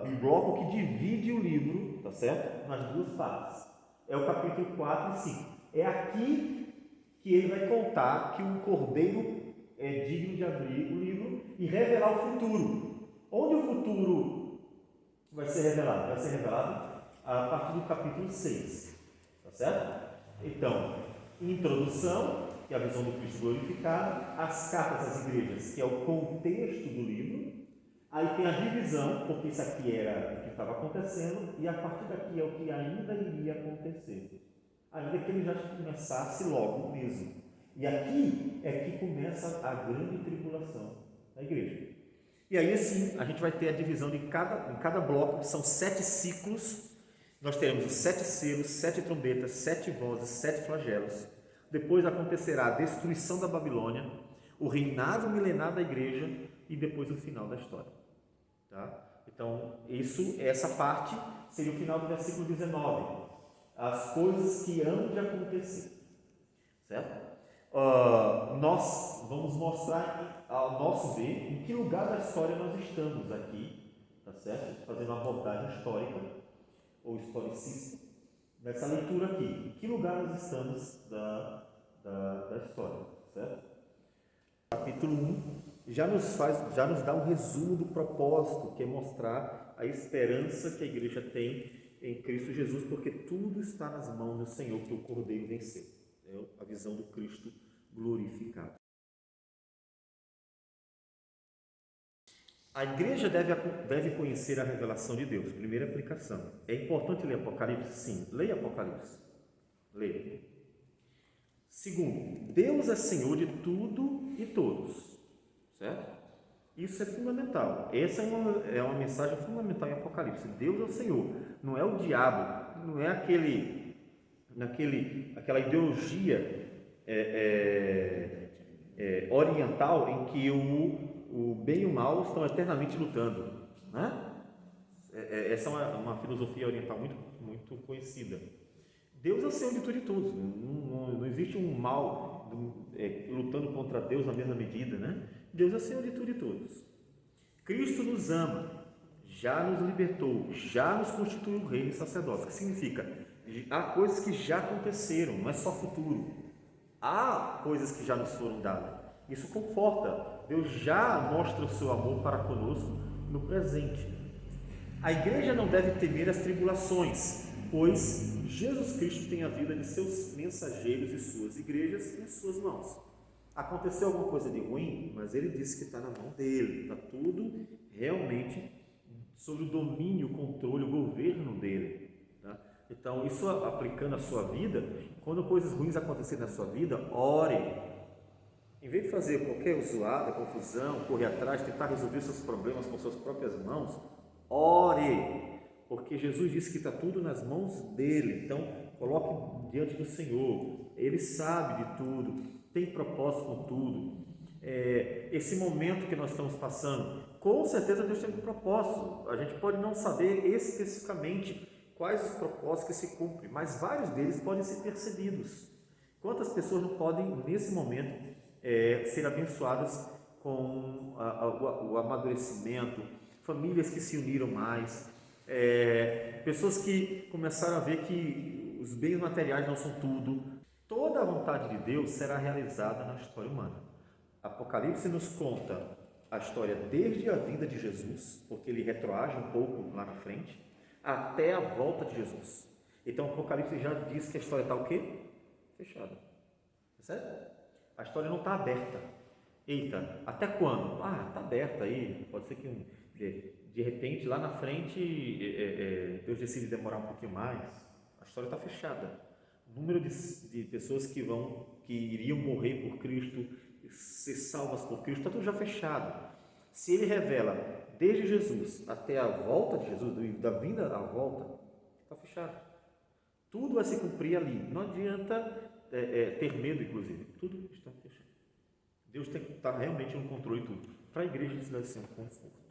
um bloco que divide o livro, tá certo? Nas 2 partes. É o capítulo 4 e 5. É aqui que ele vai contar que o Cordeiro é digno de abrir o livro e revelar o futuro. Onde o futuro vai ser revelado? Vai ser revelado a partir do capítulo 6, tá certo? Então, introdução, que é a visão do Cristo glorificado, as cartas às igrejas, que é o contexto do livro, aí tem a divisão, porque isso aqui era o que estava acontecendo, e a partir daqui é o que ainda iria acontecer, ainda que ele já começasse logo mesmo. E aqui é que começa a grande tribulação da igreja. E aí sim, a gente vai ter a divisão em cada bloco, que são 7 ciclos. Nós teremos os 7 selos, 7 trombetas, 7 vozes, 7 flagelos. Depois acontecerá a destruição da Babilônia, o reinado milenar da igreja e depois o final da história. Tá? Então, essa parte seria o final do versículo 19. As coisas que hão de acontecer. Certo? Nós vamos mostrar, ao nosso ver, em que lugar da história nós estamos aqui, tá certo? Fazendo uma abordagem histórica ou historicista nessa leitura aqui. Em que lugar nós estamos da história, certo? Capítulo 1 já nos dá um resumo do propósito, que é mostrar a esperança que a igreja tem em Cristo Jesus, porque tudo está nas mãos do Senhor, que o Cordeiro venceu. É a visão do Cristo glorificado. A igreja deve conhecer a revelação de Deus. Primeira aplicação. É importante ler Apocalipse? Sim. Leia Apocalipse. Leia. Segundo, Deus é Senhor de tudo e todos. Certo? Isso é fundamental. Essa é uma mensagem fundamental em Apocalipse. Deus é o Senhor. Não é o diabo. Não é aquela ideologia oriental em que o bem e o mal estão eternamente lutando, né? Essa é uma filosofia oriental muito, muito conhecida. Deus é o Senhor de tudo e todos. Não existe um mal lutando contra Deus na mesma medida, né? Deus é o Senhor de tudo e todos. Cristo nos ama, já nos libertou, já nos constituiu rei e sacerdote. O que significa? Há coisas que já aconteceram, não é só futuro. Há coisas que já nos foram dadas. Isso conforta. Deus já mostra o seu amor para conosco no presente. A igreja não deve temer as tribulações, pois Jesus Cristo tem a vida de seus mensageiros e suas igrejas em suas mãos. Aconteceu alguma coisa de ruim, mas ele disse que está na mão dele. Está tudo realmente sob o domínio, o controle, o governo dele. Tá? Então, isso aplicando a sua vida, quando coisas ruins acontecerem na sua vida, ore. Em vez de fazer qualquer zoada, confusão, correr atrás, tentar resolver seus problemas com suas próprias mãos, ore, porque Jesus disse que está tudo nas mãos dele. Então, coloque diante do Senhor. Ele sabe de tudo, tem propósito com tudo. Esse momento que nós estamos passando, com certeza Deus tem um propósito. A gente pode não saber especificamente quais os propósitos que se cumprem, mas vários deles podem ser percebidos. Quantas pessoas não podem, nesse momento, ser abençoadas com o amadurecimento, famílias que se uniram mais, pessoas que começaram a ver que os bens materiais não são tudo. Toda a vontade de Deus será realizada na história humana. Apocalipse nos conta a história desde a vinda de Jesus, porque ele retroage um pouco lá na frente, até a volta de Jesus. Então, o Apocalipse já diz que a história está o quê? Fechada. Certo? A história não está aberta. Eita, até quando? Está aberta aí. Pode ser que de repente lá na frente Deus decide demorar um pouquinho mais. A história está fechada. O número de pessoas que iriam morrer por Cristo, ser salvas por Cristo, está tudo já fechado. Se ele revela desde Jesus até a volta de Jesus, da vinda à volta, está fechado. Tudo vai se cumprir ali. Não adianta ter medo, inclusive. Tudo está fechado. Deus tem que estar realmente no controle de tudo. Para a igreja isso deve ser um conforto.